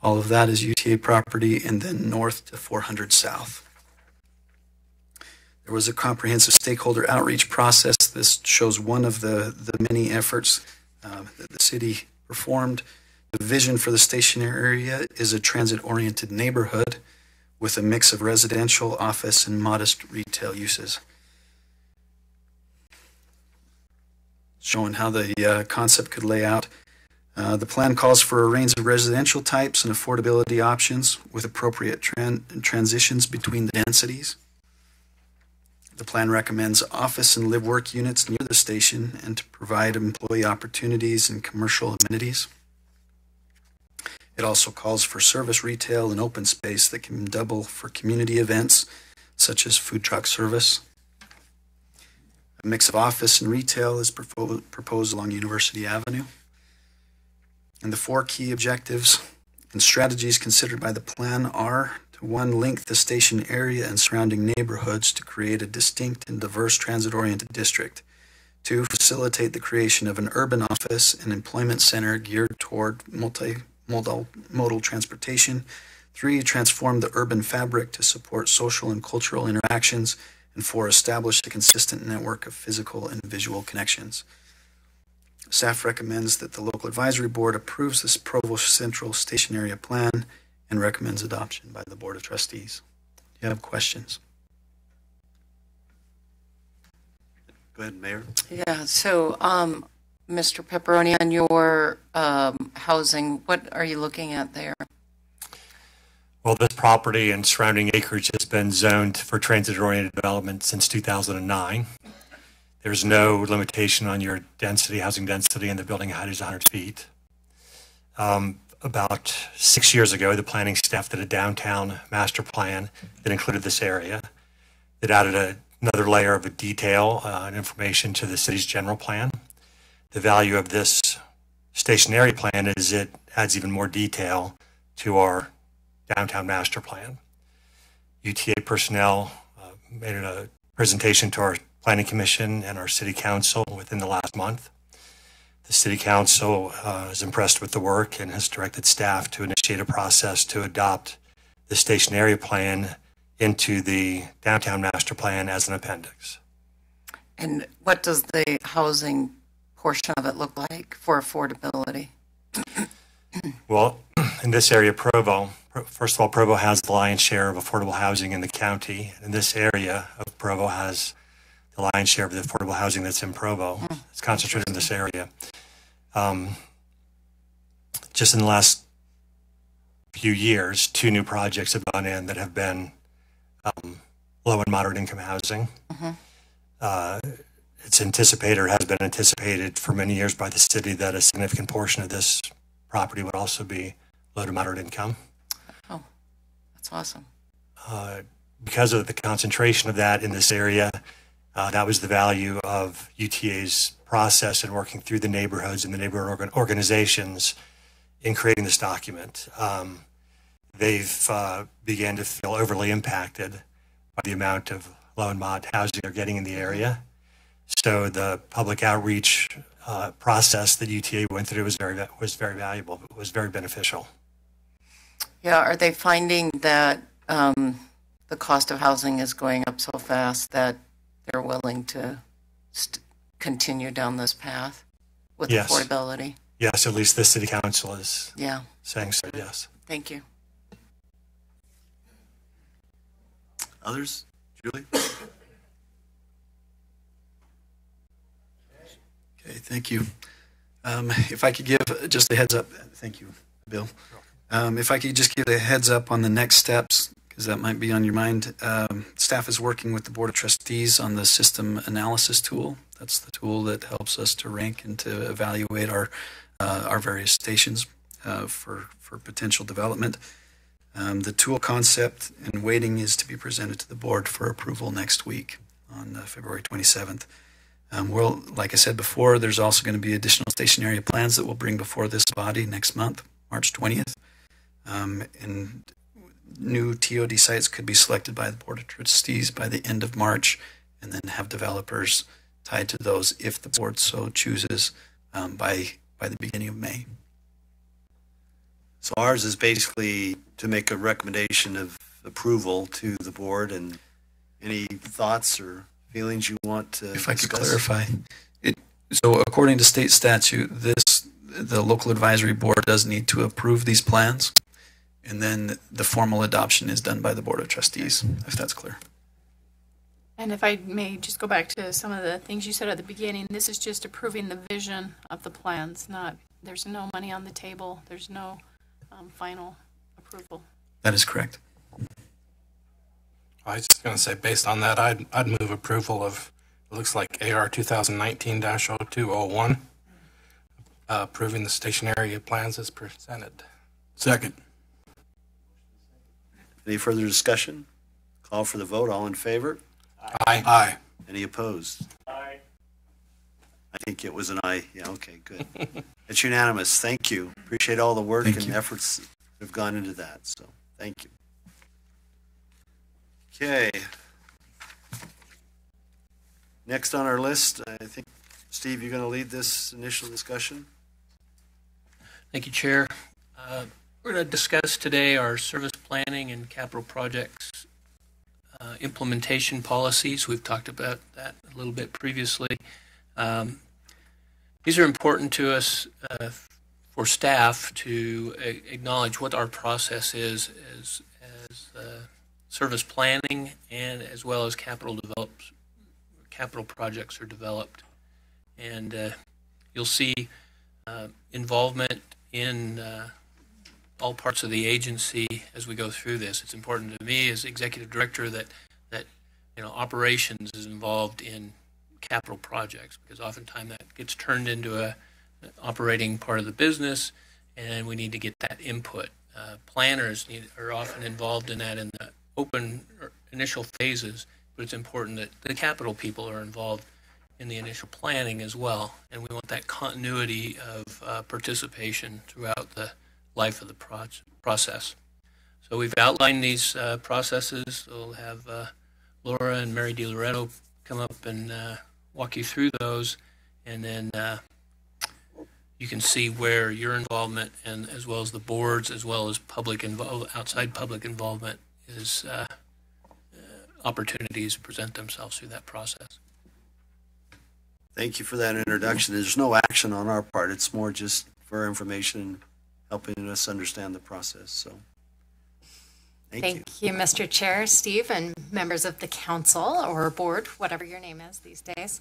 All of that is UTA property, and then north to 400 south. There was a comprehensive stakeholder outreach process. This shows one of the many efforts that the city performed. The vision for the station area is a transit-oriented neighborhood with a mix of residential, office, and modest retail uses. Showing how the concept could lay out. The plan calls for a range of residential types and affordability options with appropriate transitions between the densities. The plan recommends office and live-work units near the station and to provide employee opportunities and commercial amenities. It also calls for service retail and open space that can double for community events, such as food truck service. A mix of office and retail is proposed along University Avenue. And the 4 key objectives and strategies considered by the plan are to 1, link the station area and surrounding neighborhoods to create a distinct and diverse transit-oriented district. 2, facilitate the creation of an urban office and employment center geared toward multimodal transportation. 3, transform the urban fabric to support social and cultural interactions. And 4, establish a consistent network of physical and visual connections. Staff recommends that the local advisory board approves this Provo Central Station Area Plan and recommends adoption by the Board of Trustees. Do you have questions? Go ahead, Mayor. Yeah, so Mr. Pepperoni, on your housing, what are you looking at there? Well, this property and surrounding acreage has been zoned for transit-oriented development since 2009. There's no limitation on your density, housing density, and the building height is 100 feet. About 6 years ago, the planning staff did a downtown master plan that included this area. It added another layer of detail and information to the city's general plan. The value of this station area plan is it adds even more detail to our downtown master plan. UTA personnel made a presentation to our Planning Commission and our City Council within the last month. The City Council is impressed with the work and has directed staff to initiate a process to adopt the station area plan into the downtown master plan as an appendix. And what does the housing portion of it look like for affordability? Well, in this area, Provo, first of all, Provo has the lion's share of affordable housing in the county. And this area of Provo has the lion's share of the affordable housing that's in Provo. It's concentrated in this area. just in the last few years, 2 new projects have gone in that have been low and moderate income housing. It's anticipated or has been anticipated for many years by the city that a significant portion of this property would also be low to moderate income. Oh, that's awesome. Because of the concentration of that in this area, that was the value of UTA's process in working through the neighborhoods and the neighborhood organizations in creating this document. They've began to feel overly impacted by the amount of low and mod housing they're getting in the area. So the public outreach process that UTA went through was very valuable. It was very beneficial. Yeah, are they finding that the cost of housing is going up so fast that they're willing to continue down this path with affordability? Yes, at least the city council is saying so, yes. Thank you. Others? Julie? Okay, thank you. If I could give just a heads up, thank you, Bill. If I could just give a heads up on the next steps, because that might be on your mind. Staff is working with the Board of Trustees on the system analysis tool. That's the tool that helps us to rank and to evaluate our various stations for potential development. The tool concept and weighting is to be presented to the board for approval next week on February 27th. Well, like I said before, there's also going to be additional station area plans that we'll bring before this body next month, March 20th. And new TOD sites could be selected by the Board of Trustees by the end of March, and then have developers tied to those if the board so chooses by the beginning of May. So ours is basically to make a recommendation of approval to the board, and any thoughts or feelings you want to If I could discuss? clarify, so according to state statute, the local advisory board does need to approve these plans, and then the formal adoption is done by the Board of Trustees, if that's clear. And if I may just go back to some of the things you said at the beginning, this is just approving the vision of the plans, there's no money on the table, there's no final approval. That is correct. I was just going to say, based on that, I'd move approval of, it looks like AR 2019-0201, approving the station area plans as presented. Second. Any further discussion? Call for the vote. All in favor? Aye. Aye. Any opposed? Aye. I think it was an aye. Yeah, okay, good. It's unanimous. Thank you. Appreciate all the work and efforts that have gone into that. So thank you. Okay. Next on our list, I think, Steve, you're going to lead this initial discussion. Thank you, Chair. We're going to discuss today our service planning and capital projects implementation policies. We've talked about that a little bit previously. These are important to us for staff to acknowledge what our process is as service planning and as well as capital projects are developed. And you'll see involvement in all parts of the agency as we go through this. It's important to me as executive director that operations is involved in capital projects, because oftentimes that gets turned into an operating part of the business, and we need to get that input. Planners are often involved in that in the open initial phases, but it's important that the capital people are involved in the initial planning as well, and we want that continuity of participation throughout the life of the process. So we've outlined these processes. We'll have Laura and Mary DiLoretto come up and walk you through those, and then you can see where your involvement, and as well as the boards, as well as outside public involvement, is opportunities present themselves through that process. Thank you for that introduction. There's no action on our part. It's more just for information and helping us understand the process. So Thank you, Mr. Chair, Steve, and members of the council or board, whatever your name is these days.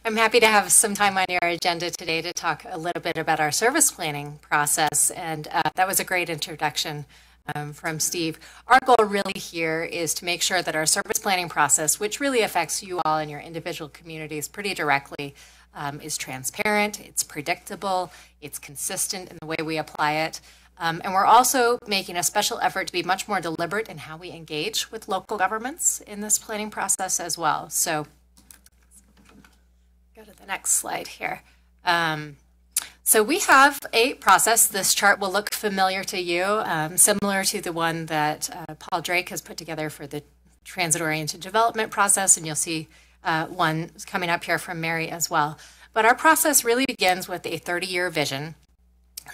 I'm happy to have some time on your agenda today to talk a little bit about our service planning process. And that was a great introduction from Steve. Our goal really here is to make sure that our service planning process, which really affects you all in your individual communities pretty directly, is transparent, it's predictable, it's consistent in the way we apply it. And we're also making a special effort to be much more deliberate in how we engage with local governments in this planning process as well. So go to the next slide here. So we have a process. This chart will look familiar to you, similar to the one that Paul Drake has put together for the transit-oriented development process, and you'll see one coming up here from Mary as well. But our process really begins with a 30-year vision.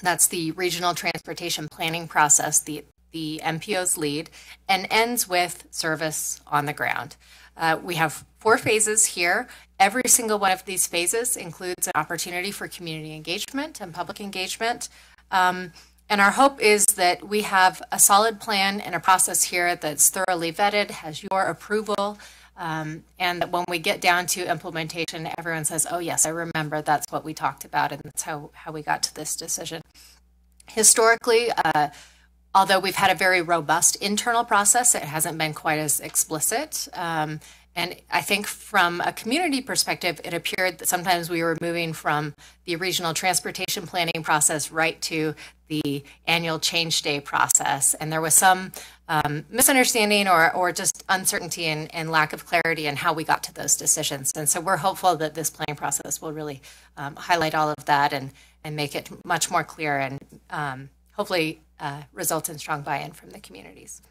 That's the regional transportation planning process, the MPO's lead, and ends with service on the ground. We have 4 phases here. Every single one of these phases includes an opportunity for community engagement and public engagement. And our hope is that we have a solid plan and a process here that's thoroughly vetted, has your approval, and that when we get down to implementation, everyone says, oh yes, I remember, that's what we talked about, and that's how we got to this decision. Historically, although we've had a very robust internal process, it hasn't been quite as explicit. And I think from a community perspective, it appeared that sometimes we were moving from the regional transportation planning process right to the annual change day process. And there was some misunderstanding or just uncertainty and lack of clarity in how we got to those decisions. And so we're hopeful that this planning process will really highlight all of that and make it much more clear and hopefully result in strong buy-in from the communities.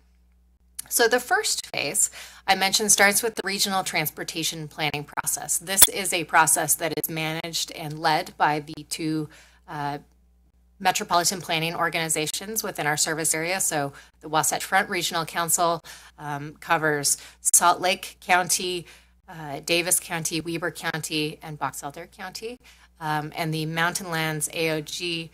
So the first phase I mentioned starts with the regional transportation planning process. This is a process that is managed and led by the 2 metropolitan planning organizations within our service area. So the Wasatch Front Regional Council covers Salt Lake County, Davis County, Weber County, and Box Elder County. And the Mountain Lands AOG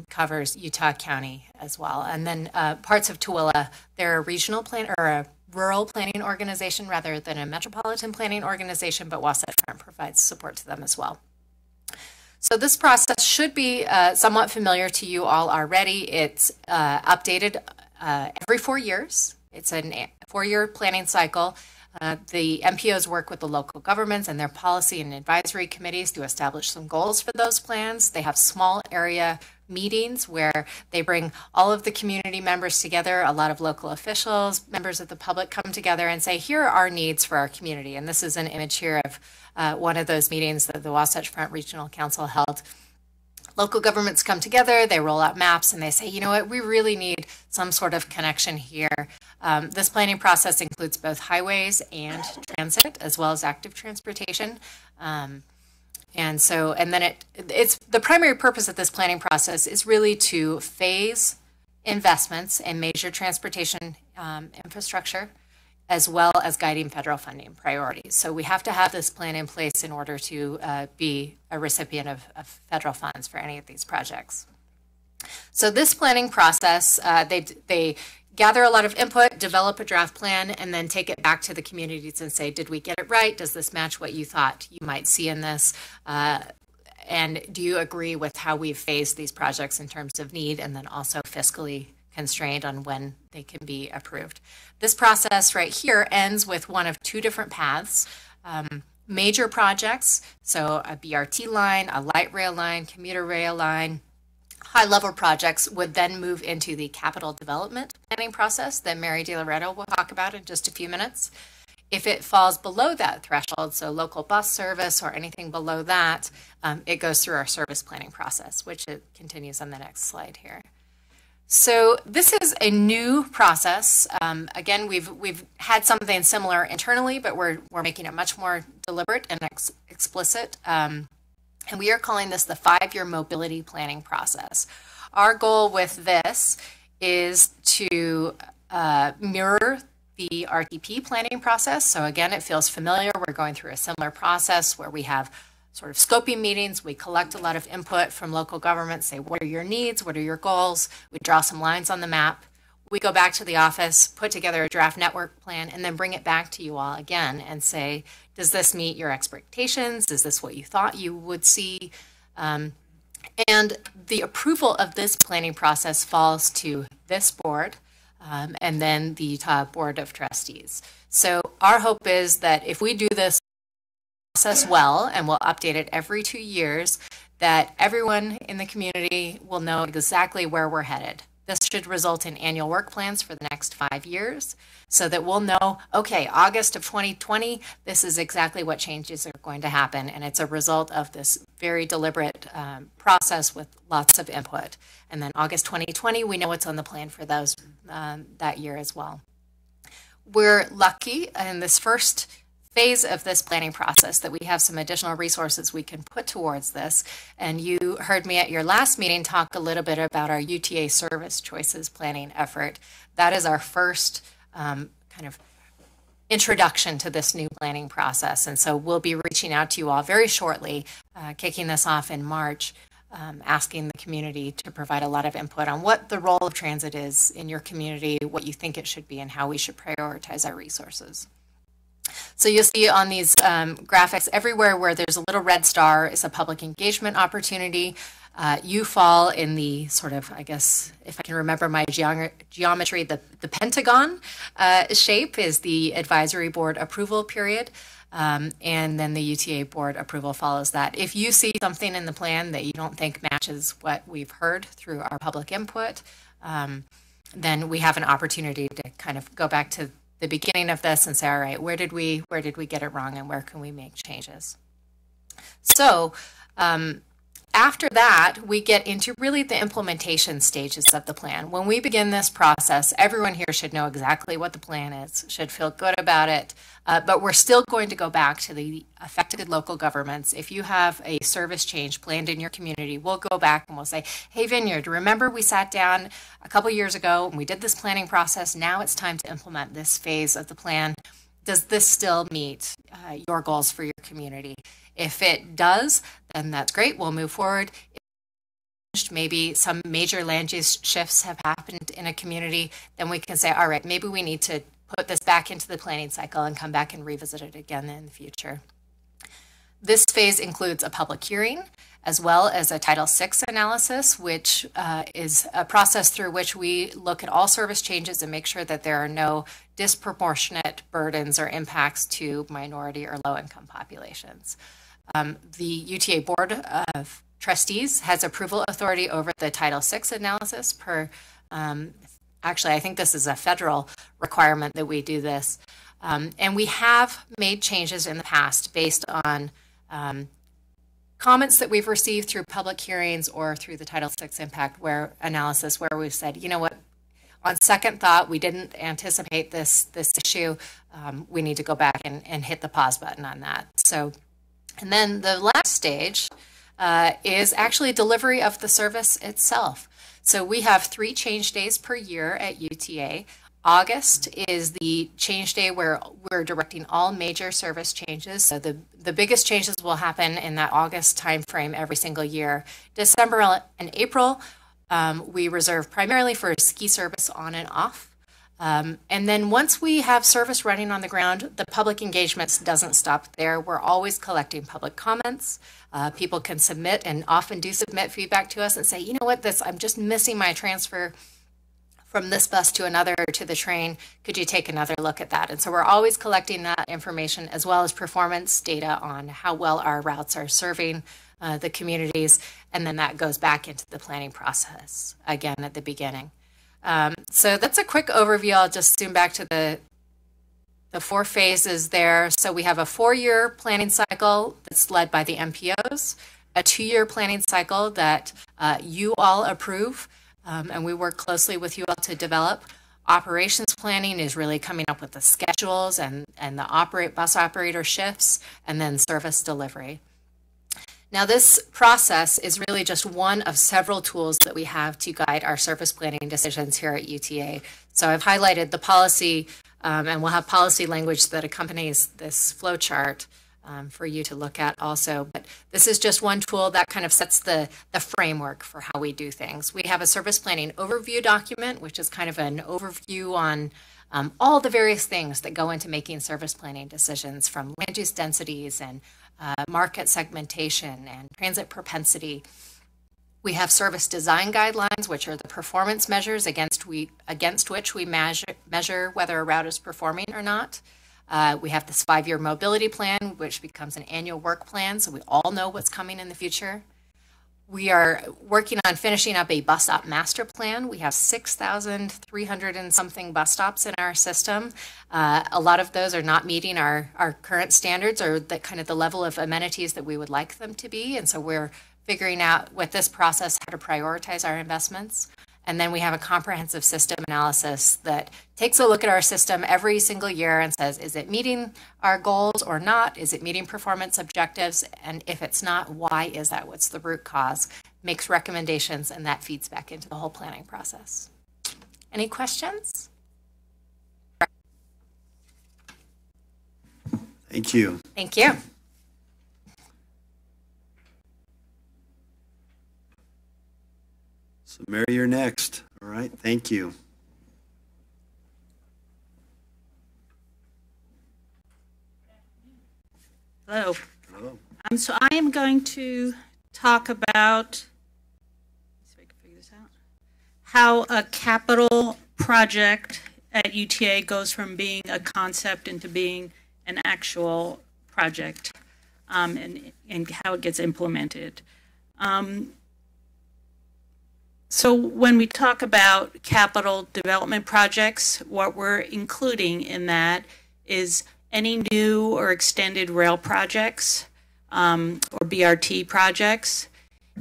covers Utah County as well. And then parts of Tooele, they're a regional plan or a rural planning organization rather than a metropolitan planning organization, but Wasatch Front provides support to them as well. So this process should be somewhat familiar to you all already. It's updated every 4 years. It's a 4-year planning cycle. The MPOs work with the local governments and their policy and advisory committees to establish some goals for those plans. They have small area meetings where they bring all of the community members together. A lot of local officials, members of the public come together and say, here are our needs for our community. And this is an image here of one of those meetings that the Wasatch Front Regional Council held. Local governments come together, they roll out maps, and they say, you know what, we really need some sort of connection here. This planning process includes both highways and transit, as well as active transportation. And then it's the primary purpose of this planning process is really to phase investments in major transportation infrastructure, as well as guiding federal funding priorities. So we have to have this plan in place in order to be a recipient of federal funds for any of these projects. So this planning process, they gather a lot of input, develop a draft plan, and then take it back to the communities and say, did we get it right? Does this match what you thought you might see in this? And do you agree with how we've phased these projects in terms of need and then also fiscally constrained on when they can be approved? This process right here ends with one of 2 different paths. Major projects, so a BRT line, a light rail line, commuter rail line, high-level projects would then move into the capital development planning process that Mary DiLoretto will talk about in just a few minutes. If it falls below that threshold, so local bus service or anything below that, it goes through our service planning process, which it continues on the next slide here. So this is a new process. Again, we've had something similar internally, but we're making it much more deliberate and explicit. And we are calling this the 5-year mobility planning process. Our goal with this is to mirror the RTP planning process. So again, it feels familiar. We're going through a similar process where we have sort of scoping meetings. We collect a lot of input from local governments, say, what are your needs? What are your goals? We draw some lines on the map. we go back to the office, put together a draft network plan, and then bring it back to you all again and say, does this meet your expectations? Is this what you thought you would see? And the approval of this planning process falls to this board and then the Utah Board of Trustees. So our hope is that if we do this process well, and we'll update it every 2 years, that everyone in the community will know exactly where we're headed. This should result in annual work plans for the next 5 years so that we'll know, okay, August of 2020, this is exactly what changes are going to happen. And it's a result of this very deliberate process with lots of input. And then August 2020, we know what's on the plan for those that year as well. We're lucky in this first phase of this planning process that we have some additional resources we can put towards this. And you heard me at your last meeting talk a little bit about our UTA Service Choices planning effort. That is our first kind of introduction to this new planning process. And so we'll be reaching out to you all very shortly, kicking this off in March, asking the community to provide a lot of input on what the role of transit is in your community, what you think it should be, and how we should prioritize our resources. So you'll see on these graphics, everywhere where there's a little red star is a public engagement opportunity. You fall in the sort of, I guess, if I can remember my geometry, the pentagon shape is the advisory board approval period. And then the UTA board approval follows that. If you see something in the plan that you don't think matches what we've heard through our public input, then we have an opportunity to kind of go back to the beginning of this and say, all right, where did we get it wrong and where can we make changes? So after that, we get into really the implementation stages of the plan. When we begin this process, everyone here should know exactly what the plan is, should feel good about it, but we're still going to go back to the affected local governments. If you have a service change planned in your community, we'll go back and we'll say, hey, Vineyard, remember we sat down a couple years ago and we did this planning process. Now it's time to implement this phase of the plan. Does this still meet your goals for your community? If it does, then that's great. We'll move forward. If maybe some major land use shifts have happened in a community, then we can say, all right, maybe we need to put this back into the planning cycle and come back and revisit it again in the future. This phase includes a public hearing as well as a Title VI analysis, which is a process through which we look at all service changes and make sure that there are no disproportionate burdens or impacts to minority or low-income populations. The UTA Board of Trustees has approval authority over the Title VI analysis per, actually, I think this is a federal requirement that we do this. And we have made changes in the past based on comments that we've received through public hearings or through the Title VI impact analysis where we've said, you know what, on second thought, we didn't anticipate this issue. We need to go back and hit the pause button on that. So, and then the last stage is actually delivery of the service itself. So we have 3 change days per year at UTA. August is the change day where we're directing all major service changes. So the biggest changes will happen in that August timeframe every single year. December and April, we reserve primarily for ski service on and off. And then once we have service running on the ground, the public engagements doesn't stop there. We're always collecting public comments. People can submit and often do submit feedback to us and say, you know what, I'm just missing my transfer from this bus to another or to the train. Could you take another look at that? And so we're always collecting that information as well as performance data on how well our routes are serving the communities. And then that goes back into the planning process again at the beginning. So that's a quick overview. I'll just zoom back to the 4 phases there. So we have a 4-year planning cycle that's led by the MPOs, a 2-year planning cycle that you all approve, and we work closely with you all to develop. Operations planning is really coming up with the schedules and the bus operator shifts, and then service delivery. Now this process is really just one of several tools that we have to guide our service planning decisions here at UTA. So I've highlighted the policy, and we'll have policy language that accompanies this flow chart. for you to look at also. But this is just one tool that kind of sets the framework for how we do things. We have a service planning overview document, which is kind of an overview on all the various things that go into making service planning decisions, from land use densities and market segmentation and transit propensity. We have service design guidelines, which are the performance measures against which we measure whether a route is performing or not. We have this 5-year mobility plan, which becomes an annual work plan, so we all know what's coming in the future. We are working on finishing up a bus stop master plan. We have 6,300 and something bus stops in our system. A lot of those are not meeting our current standards or the kind of the level of amenities that we would like them to be, and so we're figuring out with this process how to prioritize our investments. And then we have a comprehensive system analysis that takes a look at our system every single year and says, is it meeting our goals or not? Is it meeting performance objectives? And if it's not, why is that? What's the root cause? Makes recommendations, and that feeds back into the whole planning process. Any questions? Thank you. Thank you. So Mary, you're next. All right, thank you. Hello. Hello. So I am going to talk about, let's see if I can figure this out, how a capital project at UTA goes from being a concept into being an actual project, and how it gets implemented. So when we talk about capital development projects, what we're including in that is any new or extended rail projects or BRT projects.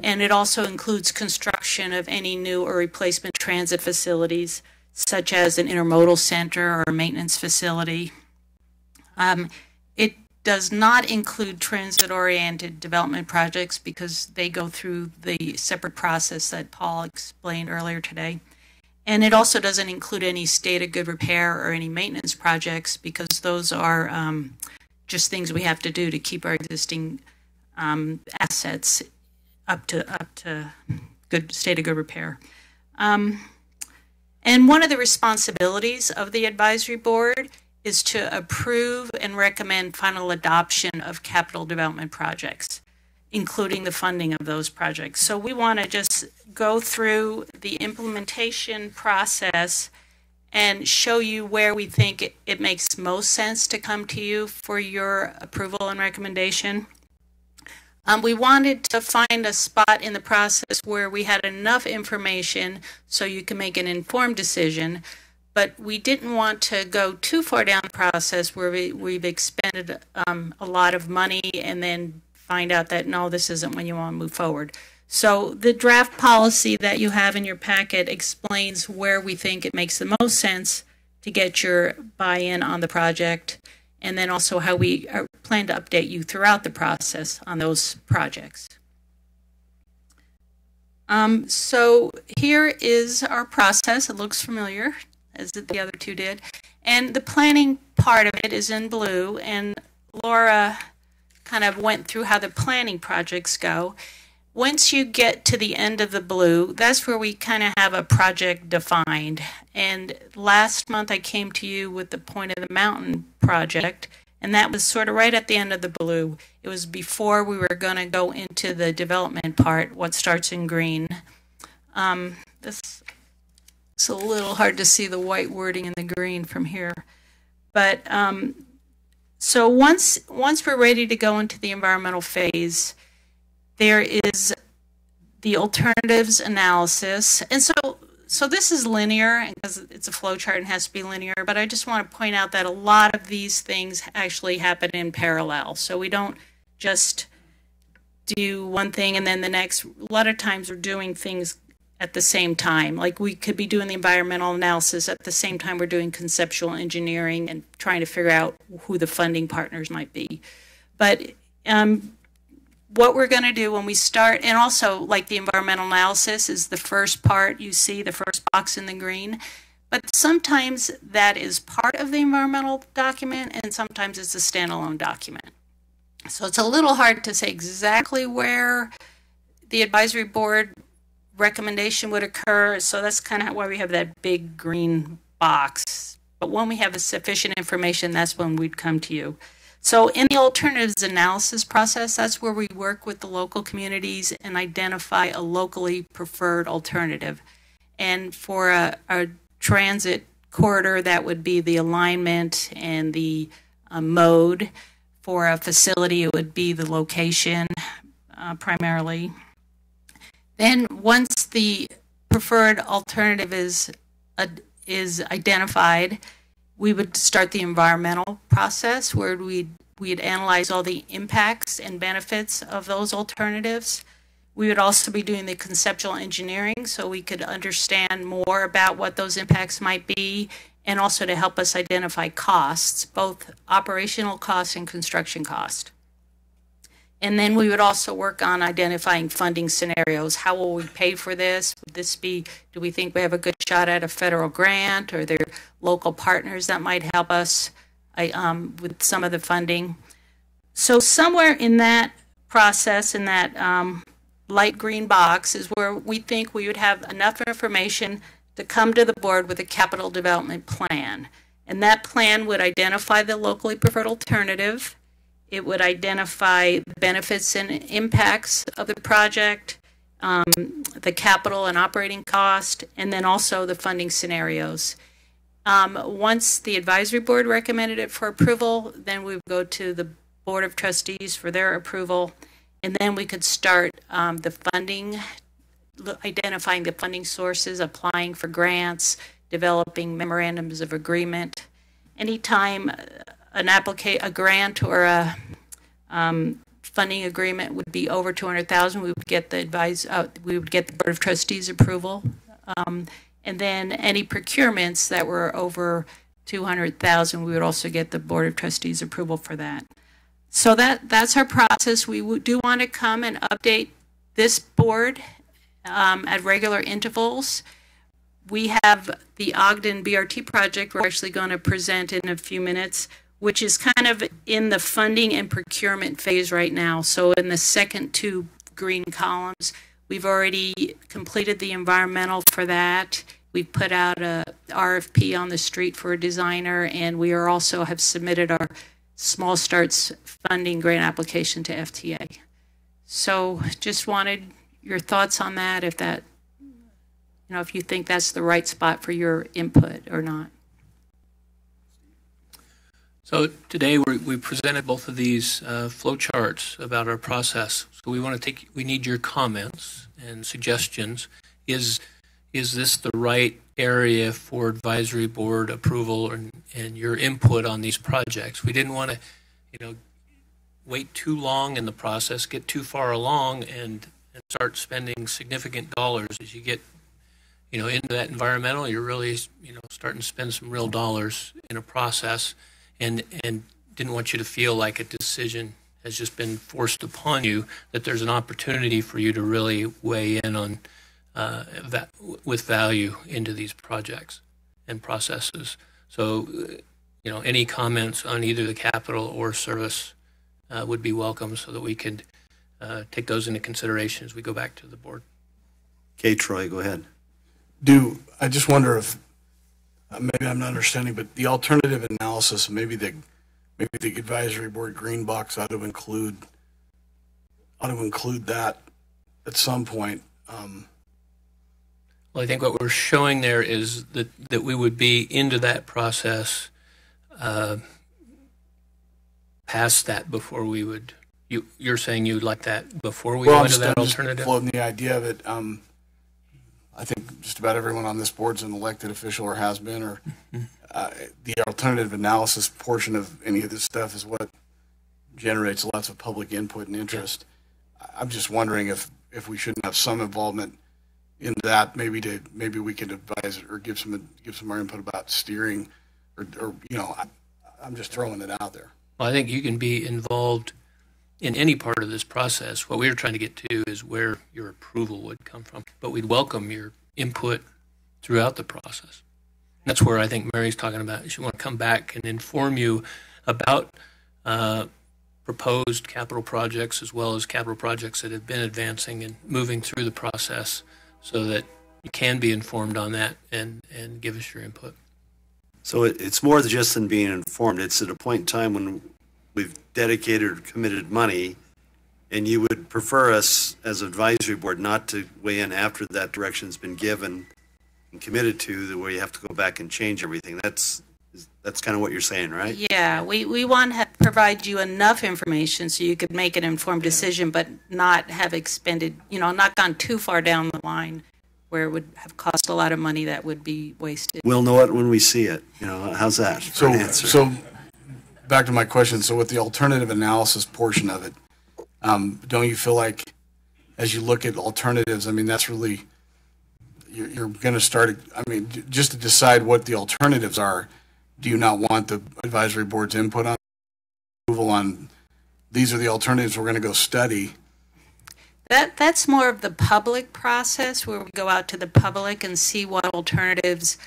And it also includes construction of any new or replacement transit facilities, such as an intermodal center or a maintenance facility. It does not include transit-oriented development projects because they go through the separate process that Paul explained earlier today. And it also doesn't include any state of good repair or any maintenance projects because those are just things we have to do to keep our existing assets up to good state of good repair. And one of the responsibilities of the advisory board is to approve and recommend final adoption of capital development projects, including the funding of those projects. So we want to just go through the implementation process and show you where we think it makes most sense to come to you for your approval and recommendation. We wanted to find a spot in the process where we had enough information so you can make an informed decision, but we didn't want to go too far down the process where we've expended a lot of money and then find out that, no, this isn't when you want to move forward. So the draft policy that you have in your packet explains where we think it makes the most sense to get your buy-in on the project, and then also how we plan to update you throughout the process on those projects. So here is our process. It looks familiar, as the other two did. And the planning part of it is in blue, and Laura kind of went through how the planning projects go. Once you get to the end of the blue, that's where we kind of have a project defined. And last month I came to you with the Point of the Mountain project, and that was sort of right at the end of the blue. It was before we were going to go into the development part, what starts in green. This it's a little hard to see the white wording in the green from here. But so once we're ready to go into the environmental phase, there is the alternatives analysis. And so this is linear because it's a flow chart and has to be linear, but I just want to point out that a lot of these things actually happen in parallel. So we don't just do one thing and then the next. A lot of times we're doing things at the same time. Like we could be doing the environmental analysis at the same time we're doing conceptual engineering and trying to figure out who the funding partners might be. But what we're going to do when we start, and also like the environmental analysis is the first part you see, the first box in the green, but sometimes that is part of the environmental document and sometimes it's a standalone document. So it's a little hard to say exactly where the advisory board recommendation would occur. So that's kind of why we have that big green box. But when we have sufficient information, that's when we'd come to you. So in the alternatives analysis process, that's where we work with the local communities and identify a locally preferred alternative. And for a transit corridor, that would be the alignment and the mode. For a facility, it would be the location primarily. Then once the preferred alternative is identified, we would start the environmental process where we'd analyze all the impacts and benefits of those alternatives. We would also be doing the conceptual engineering so we could understand more about what those impacts might be, and also to help us identify costs, both operational costs and construction cost. And then we would also work on identifying funding scenarios. How will we pay for this? Would this be, do we think we have a good shot at a federal grant, or are there local partners that might help us with some of the funding? So somewhere in that process, in that light green box, is where we think we would have enough information to come to the board with a capital development plan. And that plan would identify the locally preferred alternative. It would identify the benefits and impacts of the project, the capital and operating cost, and then also the funding scenarios. Once the advisory board recommended it for approval, then we would go to the Board of Trustees for their approval, and then we could start the funding, identifying the funding sources, applying for grants, developing memorandums of agreement. Anytime a grant or a funding agreement would be over 200,000, we would get the Board of Trustees approval, and then any procurements that were over 200,000, we would also get the Board of Trustees approval for that. So that's our process. We do want to come and update this board at regular intervals. We have the Ogden BRT project we're actually going to present in a few minutes, which is kind of in the funding and procurement phase right now. So in the second two green columns, we've already completed the environmental for that. We've put out a RFP on the street for a designer, and we are also have submitted our Small Starts funding grant application to FTA. So just wanted your thoughts on that, if that, if you think that's the right spot for your input or not. So today we presented both of these flow charts about our process. So we need your comments and suggestions. Is this the right area for advisory board approval and your input on these projects? We didn't want to, wait too long in the process, get too far along, and start spending significant dollars. As you get, into that environmental, you're really, starting to spend some real dollars in a process, and didn't want you to feel like a decision has just been forced upon you, that there's an opportunity for you to really weigh in on with value into these projects and processes. So, any comments on either the capital or service would be welcome, so that we could take those into consideration as we go back to the board. Okay, Troy, go ahead. I just wonder if maybe I'm not understanding, but the alternative analysis, maybe the advisory board green box ought to include that at some point. Well, I think what we're showing there is that we would be into that process past that before we would. You're saying you'd like that before we go into that alternative? Floating the idea of it. I think just about everyone on this board is an elected official or has been, or the alternative analysis portion of any of this stuff is what generates lots of public input and interest. Yeah. I'm just wondering if we shouldn't have some involvement in that, maybe we could advise or give some more input about steering, or I'm just throwing it out there. Well, I think you can be involved in any part of this process. What we're trying to get to is where your approval would come from, but we'd welcome your input throughout the process. And that's where I think Mary's talking about. She want to come back and inform you about proposed capital projects as well as capital projects that have been advancing and moving through the process so that you can be informed on that and give us your input. So it's more just than being informed. It's at a point in time when we've dedicated or committed money, and you would prefer us as advisory board not to weigh in after that direction's been given and committed to, the way you have to go back and change everything. That's kind of what you're saying, right? Yeah, we want to provide you enough information so you could make an informed decision, but not have expended, not gone too far down the line where it would have cost a lot of money that would be wasted. We'll know it when we see it. How's that for an answer? So back to my question. So with the alternative analysis portion of it, don't you feel like as you look at alternatives, I mean, that's really, you're going to start, I mean, just to decide what the alternatives are, do you not want the advisory board's input on approval on these are the alternatives we're going to go study? That's more of the public process where we go out to the public and see what alternatives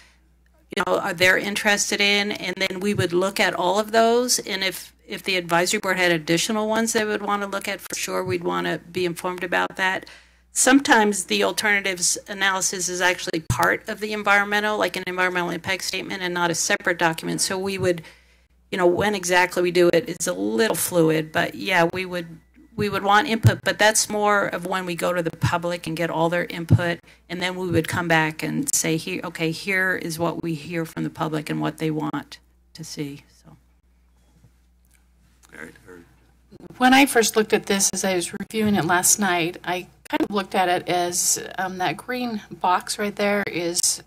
are they're interested in, and then we would look at all of those. And if the advisory board had additional ones they would want to look at, for sure we'd want to be informed about that. Sometimes the alternatives analysis is actually part of the environmental, like an environmental impact statement, and not a separate document. So we would, when exactly we do it is a little fluid, but yeah, we would want input, but that's more of when we go to the public and get all their input, and then we would come back and say, here is what we hear from the public and what they want to see. So, when I first looked at this, as I was reviewing it last night, I kind of looked at it as that green box right there is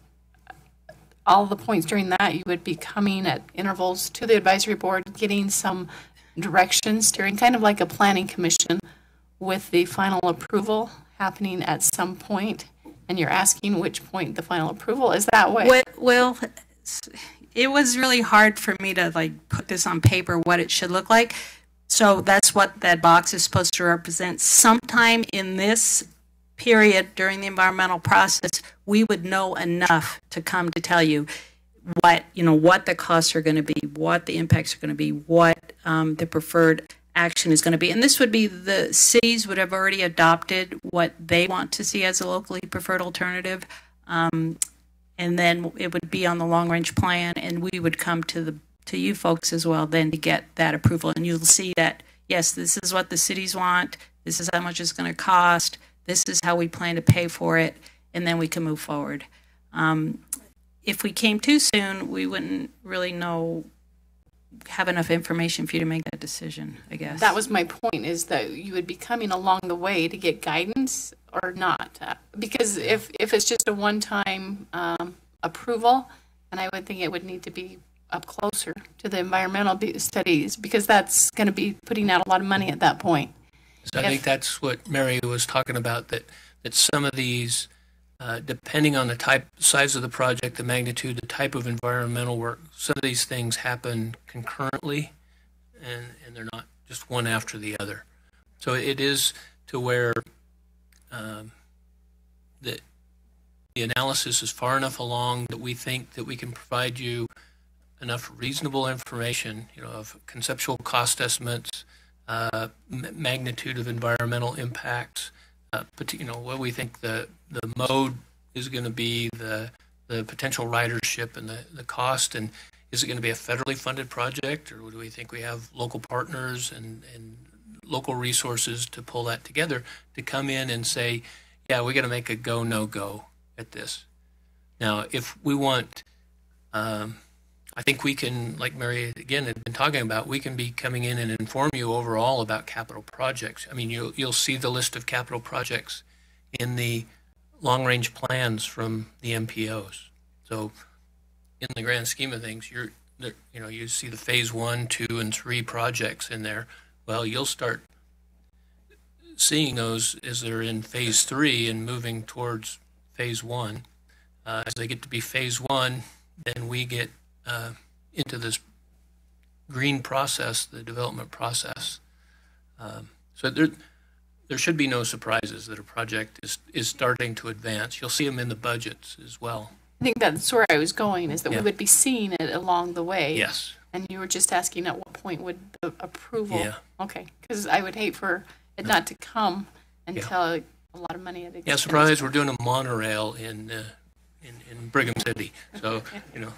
all the points during that you would be coming at intervals to the advisory board, getting some direction, steering, kind of like a planning commission, with the final approval happening at some point, and you're asking which point the final approval is that way. Well, it was really hard for me to put this on paper what it should look like. So that's what that box is supposed to represent. Sometime in this period during the environmental process, we would know enough to come to tell you what the costs are going to be, what the impacts are going to be, what the preferred action is going to be. And this would be the cities would have already adopted what they want to see as a locally preferred alternative. And then it would be on the long range plan, and we would come to you folks as well then to get that approval. And you'll see that, yes, this is what the cities want, this is how much it's going to cost, this is how we plan to pay for it, and then we can move forward. If we came too soon, we wouldn't really have enough information for you to make that decision, I guess. That was my point, is that you would be coming along the way to get guidance or not. Because if it's just a one-time approval, and I would think it would need to be up closer to the environmental studies, because that's going to be putting out a lot of money at that point. So I think that's what Mary was talking about, that some of these, depending on the size of the project, the magnitude, the type of environmental work, some of these things happen concurrently, and they're not just one after the other. So it is to where the analysis is far enough along that we think that we can provide you enough reasonable information, of conceptual cost estimates, magnitude of environmental impacts, what we think the mode is going to be, the potential ridership and the cost, and is it going to be a federally funded project, or do we think we have local partners and local resources to pull that together to come in and say, yeah, we got to make a go, no go at this. Now, if we want, I think we can, like Mary again had been talking about, we can be coming in and inform you overall about capital projects. I mean, you'll see the list of capital projects in the long-range plans from the MPOs. So, in the grand scheme of things, you see the phase 1, 2, and 3 projects in there. Well, you'll start seeing those as they're in phase 3 and moving towards phase 1. As they get to be phase 1, then we get into this green process, the development process. So there should be no surprises that a project is starting to advance. You'll see them in the budgets as well. I think that's where I was going, is that we would be seeing it along the way. Yes. And you were just asking at what point point would the approval? Yeah. Okay, because I would hate for it not to come until a lot of money had Yeah, expended. surprise, we're doing a monorail in Brigham City. So, you know,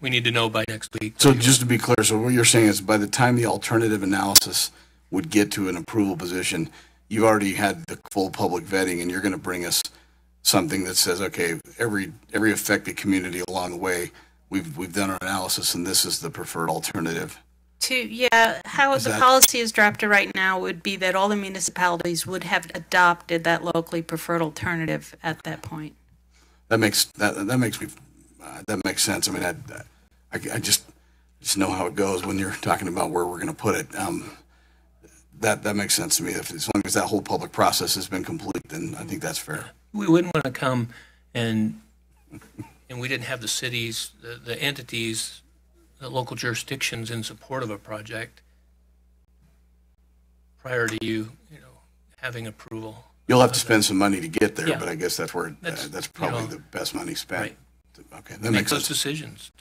we need to know by next week. So just to be clear, so what you're saying is by the time the alternative analysis would get to an approval position, you already had the full public vetting and you're going to bring us something that says, okay, every affected community along the way, we've done our analysis and this is the preferred alternative. How the policy is drafted right now would be that all the municipalities would have adopted that locally preferred alternative at that point. That makes sense. I mean, I just know how it goes when you're talking about where we're going to put it. That makes sense to me. As long as that whole public process has been complete, then I think that's fair. We wouldn't want to come and we didn't have the cities, the entities, the local jurisdictions in support of a project prior to you having approval. You'll have to spend some money to get there, Yeah. but I guess that's where that's probably the best money spent. Right. Okay, that Make makes those sense. decisions.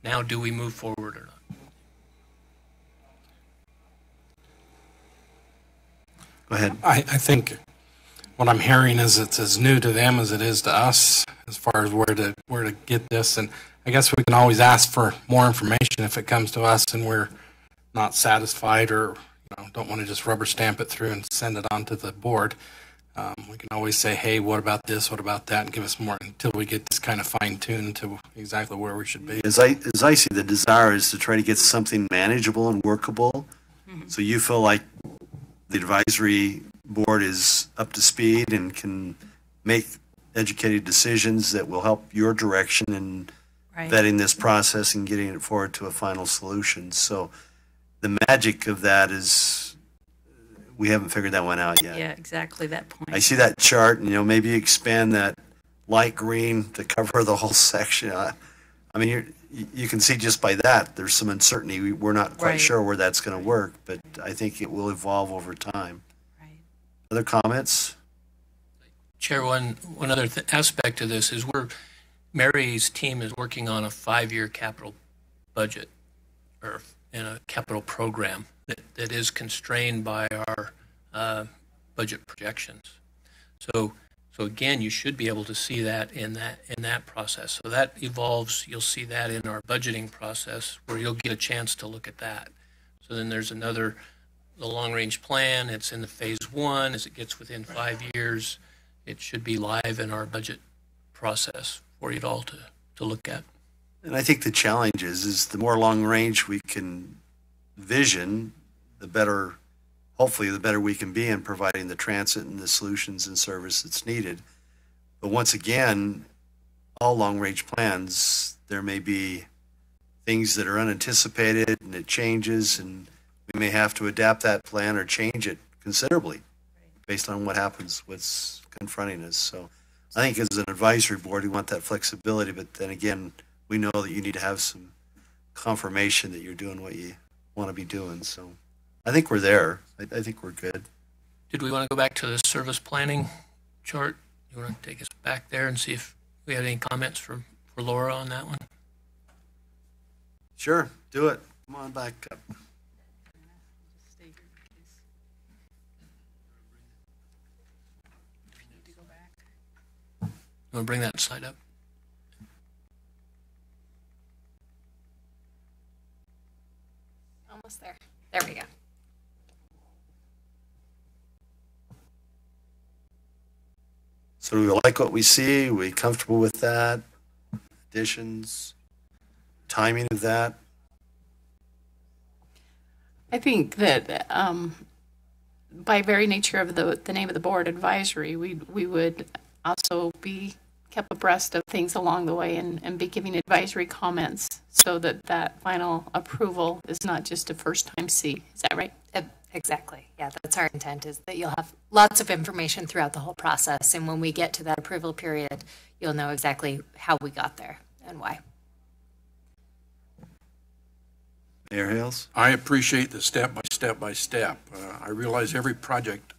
Now, do we move forward or not? Go ahead. I think what I'm hearing is it's as new to them as it is to us as far as where to get this. And I guess we can always ask for more information if it comes to us and we're not satisfied or don't want to just rubber stamp it through and send it on to the board. We can always say, hey, what about this? What about that? And give us more until we get this kind of fine-tuned to exactly where we should be. As I see, the desire is to try to get something manageable and workable. So you feel like the advisory board is up to speed and can make educated decisions that will help your direction in vetting this process and getting it forward to a final solution. So the magic of that is we haven't figured that one out yet. Yeah, exactly that point. I see that chart, and maybe expand that light green to cover the whole section. I mean, you can see just by that there's some uncertainty. We're not quite sure where that's going to work, but I think it will evolve over time. Right. Other comments? Chair, one other aspect of this is Mary's team is working on a 5-year capital budget and a capital program that is constrained by our budget projections. So again, you should be able to see that in that process. So that evolves. You'll see that in our budgeting process where you'll get a chance to look at that. So then there's the long-range plan. It's in the phase 1. As it gets within 5 years, it should be live in our budget process for you all to look at. And I think the challenge is the more long range we can vision, the better, hopefully the better we can be in providing the transit and the solutions and service that's needed. But once again, all long range plans, there may be things that are unanticipated and it changes, and we may have to adapt that plan or change it considerably based on what happens, what's confronting us. So I think as an advisory board, we want that flexibility, but then again, we know that you need to have some confirmation that you're doing what you want to be doing. So I think we're there. I think we're good. Did we want to go back to the service planning chart? You want to take us back there and see if we had any comments for Laura on that one? Sure, do it. Come on back up. You want to bring that slide up? Almost there. There we go. So do we like what we see? Are we comfortable with that? Additions? Timing of that? I think that by very nature of the name of the board, advisory, we would also be kept abreast of things along the way and be giving advisory comments so that final approval is not just a first time see. Is that right? Exactly. Yeah, that's our intent, is that you'll have lots of information throughout the whole process. And when we get to that approval period, you'll know exactly how we got there and why. Mayor Hales? I appreciate the step by step. I realize every project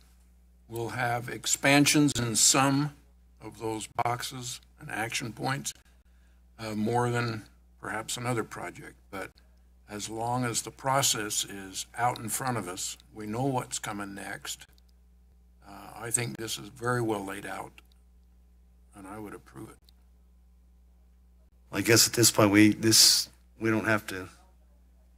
will have expansions in some of those boxes and action points, more than perhaps another project. But as long as the process is out in front of us, we know what's coming next. I think this is very well laid out, and I would approve it. I guess at this point, we don't have to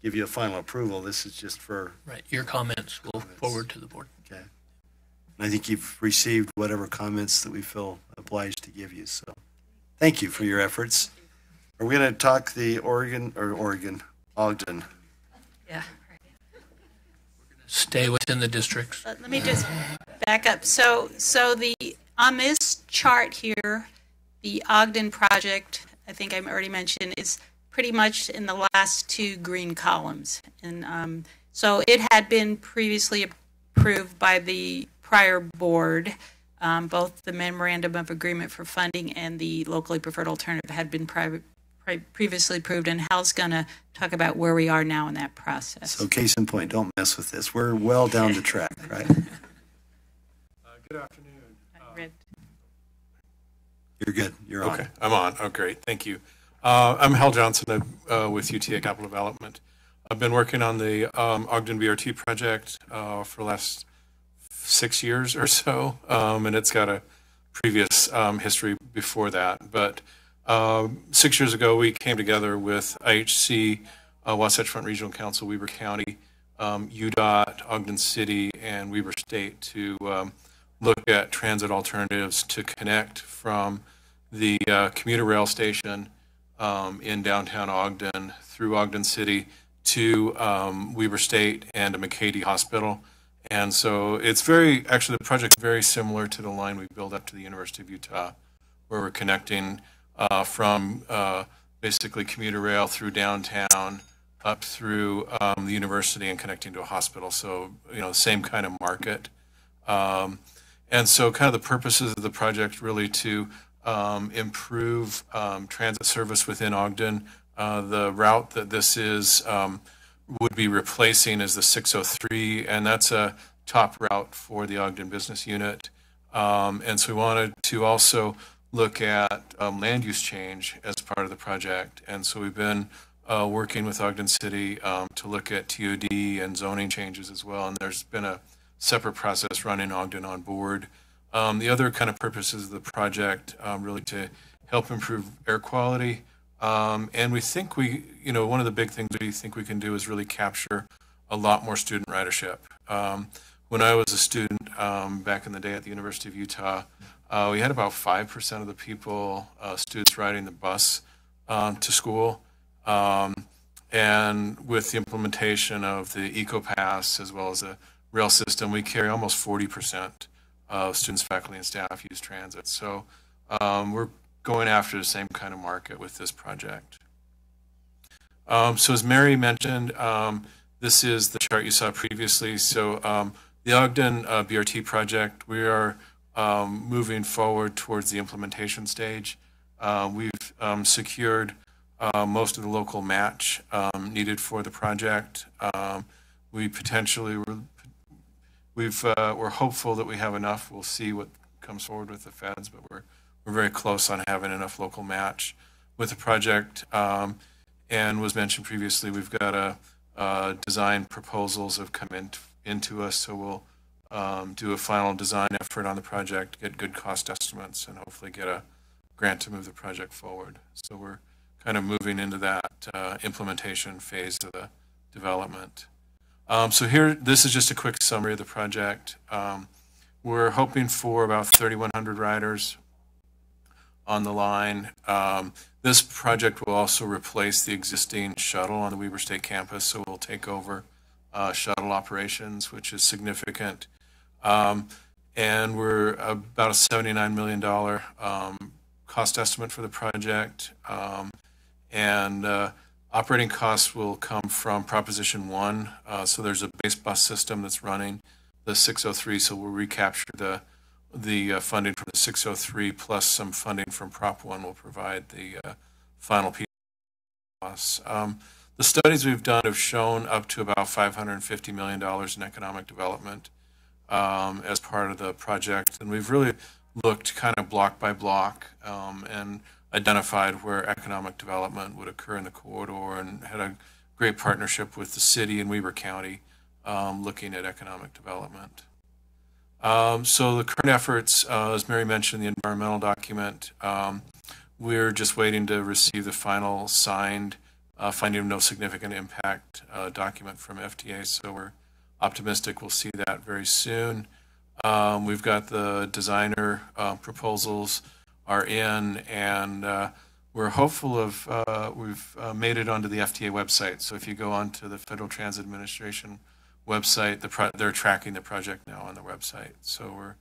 give you a final approval. This is just for... Right, your comments will forward to the board. Okay. And I think you've received whatever comments that we feel obliged to give you, so thank you for your efforts. Are we going to talk the Ogden? Yeah. Stay within the districts. Let me just back up. So on this chart here, the Ogden project, I think I already mentioned, is pretty much in the last two green columns. And so it had been previously approved by the prior board. Both the memorandum of agreement for funding and the locally preferred alternative had been previously approved, and Hal's going to talk about where we are now in that process. So case in point, don't mess with this. We're well down the track, right? Good afternoon. You're good. You're on. Okay, I'm on. Oh, great. Thank you. I'm Hal Johnson with UTA Capital Development. I've been working on the Ogden BRT project for the last 6 years or so, and it's got a previous history before that. But 6 years ago, we came together with IHC, Wasatch Front Regional Council, Weber County, UDOT, Ogden City, and Weber State to look at transit alternatives to connect from the commuter rail station in downtown Ogden through Ogden City to Weber State and a McCady Hospital. And so it's actually the project's very similar to the line we built up to the University of Utah, where we're connecting from basically commuter rail through downtown up through the university and connecting to a hospital. So, same kind of market. And so kind of the purposes of the project really to improve transit service within Ogden. The route that this is would be replacing is the 603, and that's a top route for the Ogden Business Unit. And so we wanted to also look at land use change as part of the project. And so we've been working with Ogden City to look at TOD and zoning changes as well. And there's been a separate process running Ogden on board. The other kind of purposes of the project really to help improve air quality. And we think one of the big things we think we can do is really capture a lot more student ridership. When I was a student back in the day at the University of Utah, we had about 5% of the people, students riding the bus to school. And with the implementation of the EcoPass as well as the rail system, we carry almost 40% of students, faculty, and staff use transit. So we're going after the same kind of market with this project. So as Mary mentioned, this is the chart you saw previously. So the Ogden BRT project, we are moving forward towards the implementation stage. We've secured most of the local match needed for the project. We're hopeful that we have enough. We'll see what comes forward with the feds, but we're very close on having enough local match with the project. And was mentioned previously, we've got design proposals have come into us, so we'll do a final design effort on the project, get good cost estimates, and hopefully get a grant to move the project forward. So we're kind of moving into that implementation phase of the development. So here, this is just a quick summary of the project. We're hoping for about 3,100 riders on the line. This project will also replace the existing shuttle on the Weber State campus, so we'll take over shuttle operations, which is significant. And we're about a $79 million cost estimate for the project. And operating costs will come from Proposition 1. So there's a base bus system that's running the 603, so we'll recapture the funding from the 603 plus some funding from Prop 1 will provide the final piece of costs. The studies we've done have shown up to about $550 million in economic development as part of the project. And we've really looked kind of block by block and identified where economic development would occur in the corridor and had a great partnership with the city and Weber County, looking at economic development. So the current efforts, as Mary mentioned, the environmental document, we're just waiting to receive the final signed finding of no significant impact document from FDA. So we're optimistic we'll see that very soon. We've got the designer proposals are in, and we're hopeful of, we've made it onto the FDA website. So if you go onto the Federal Transit Administration website, they're tracking the project now on the website. So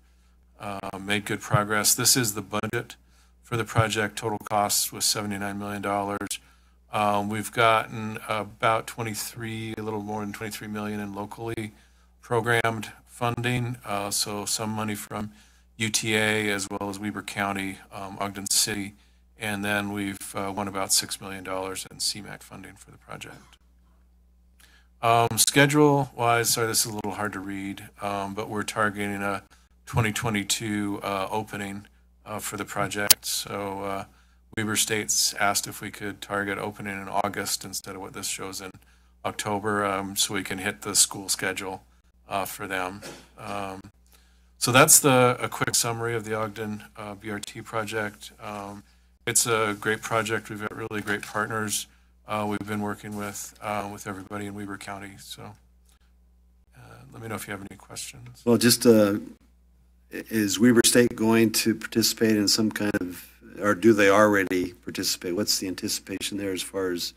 we're made good progress. This is the budget for the project. Total cost was $79 million. We've gotten about a little more than 23 million in locally programmed funding. So some money from UTA as well as Weber County, Ogden City, and then we've won about $6 million in CMAQ funding for the project. Schedule-wise, sorry, this is a little hard to read, but we're targeting a 2022 opening for the project. So Weber State's asked if we could target opening in August instead of what this shows in October, so we can hit the school schedule for them. So that's a quick summary of the Ogden BRT project. It's a great project. We've got really great partners we've been working with everybody in Weber County. So let me know if you have any questions. Well, just is Weber State going to participate in some kind of, or do they already participate? What's the anticipation there as far as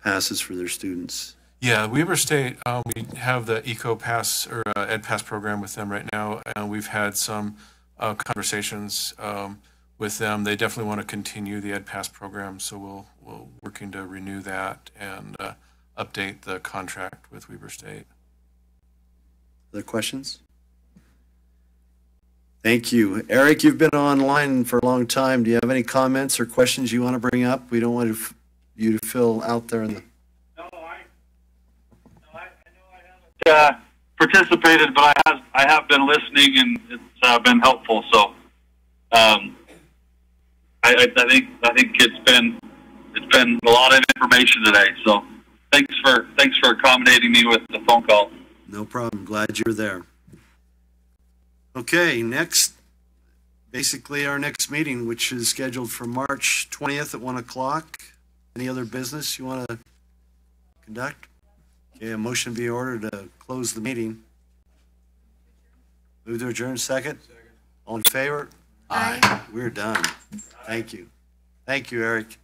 passes for their students? Yeah, Weber State, we have the EcoPass or EdPass program with them right now, and we've had some conversations with them. They definitely want to continue the EdPass program, so we're working to renew that and update the contract with Weber State. Other questions? Thank you. Eric, you've been online for a long time. Do you have any comments or questions you want to bring up? We don't want you to feel out there in the... participated, but I have been listening, and it's been helpful. So I think it's been a lot of information today. So thanks for accommodating me with the phone call. No problem. Glad you're there. Okay, basically our next meeting, which is scheduled for March 20th at 1 o'clock. Any other business you want to conduct? Okay, a motion be ordered to close the meeting. Move to adjourn, second. All in favor? Aye. We're done. Thank you. Thank you, Eric.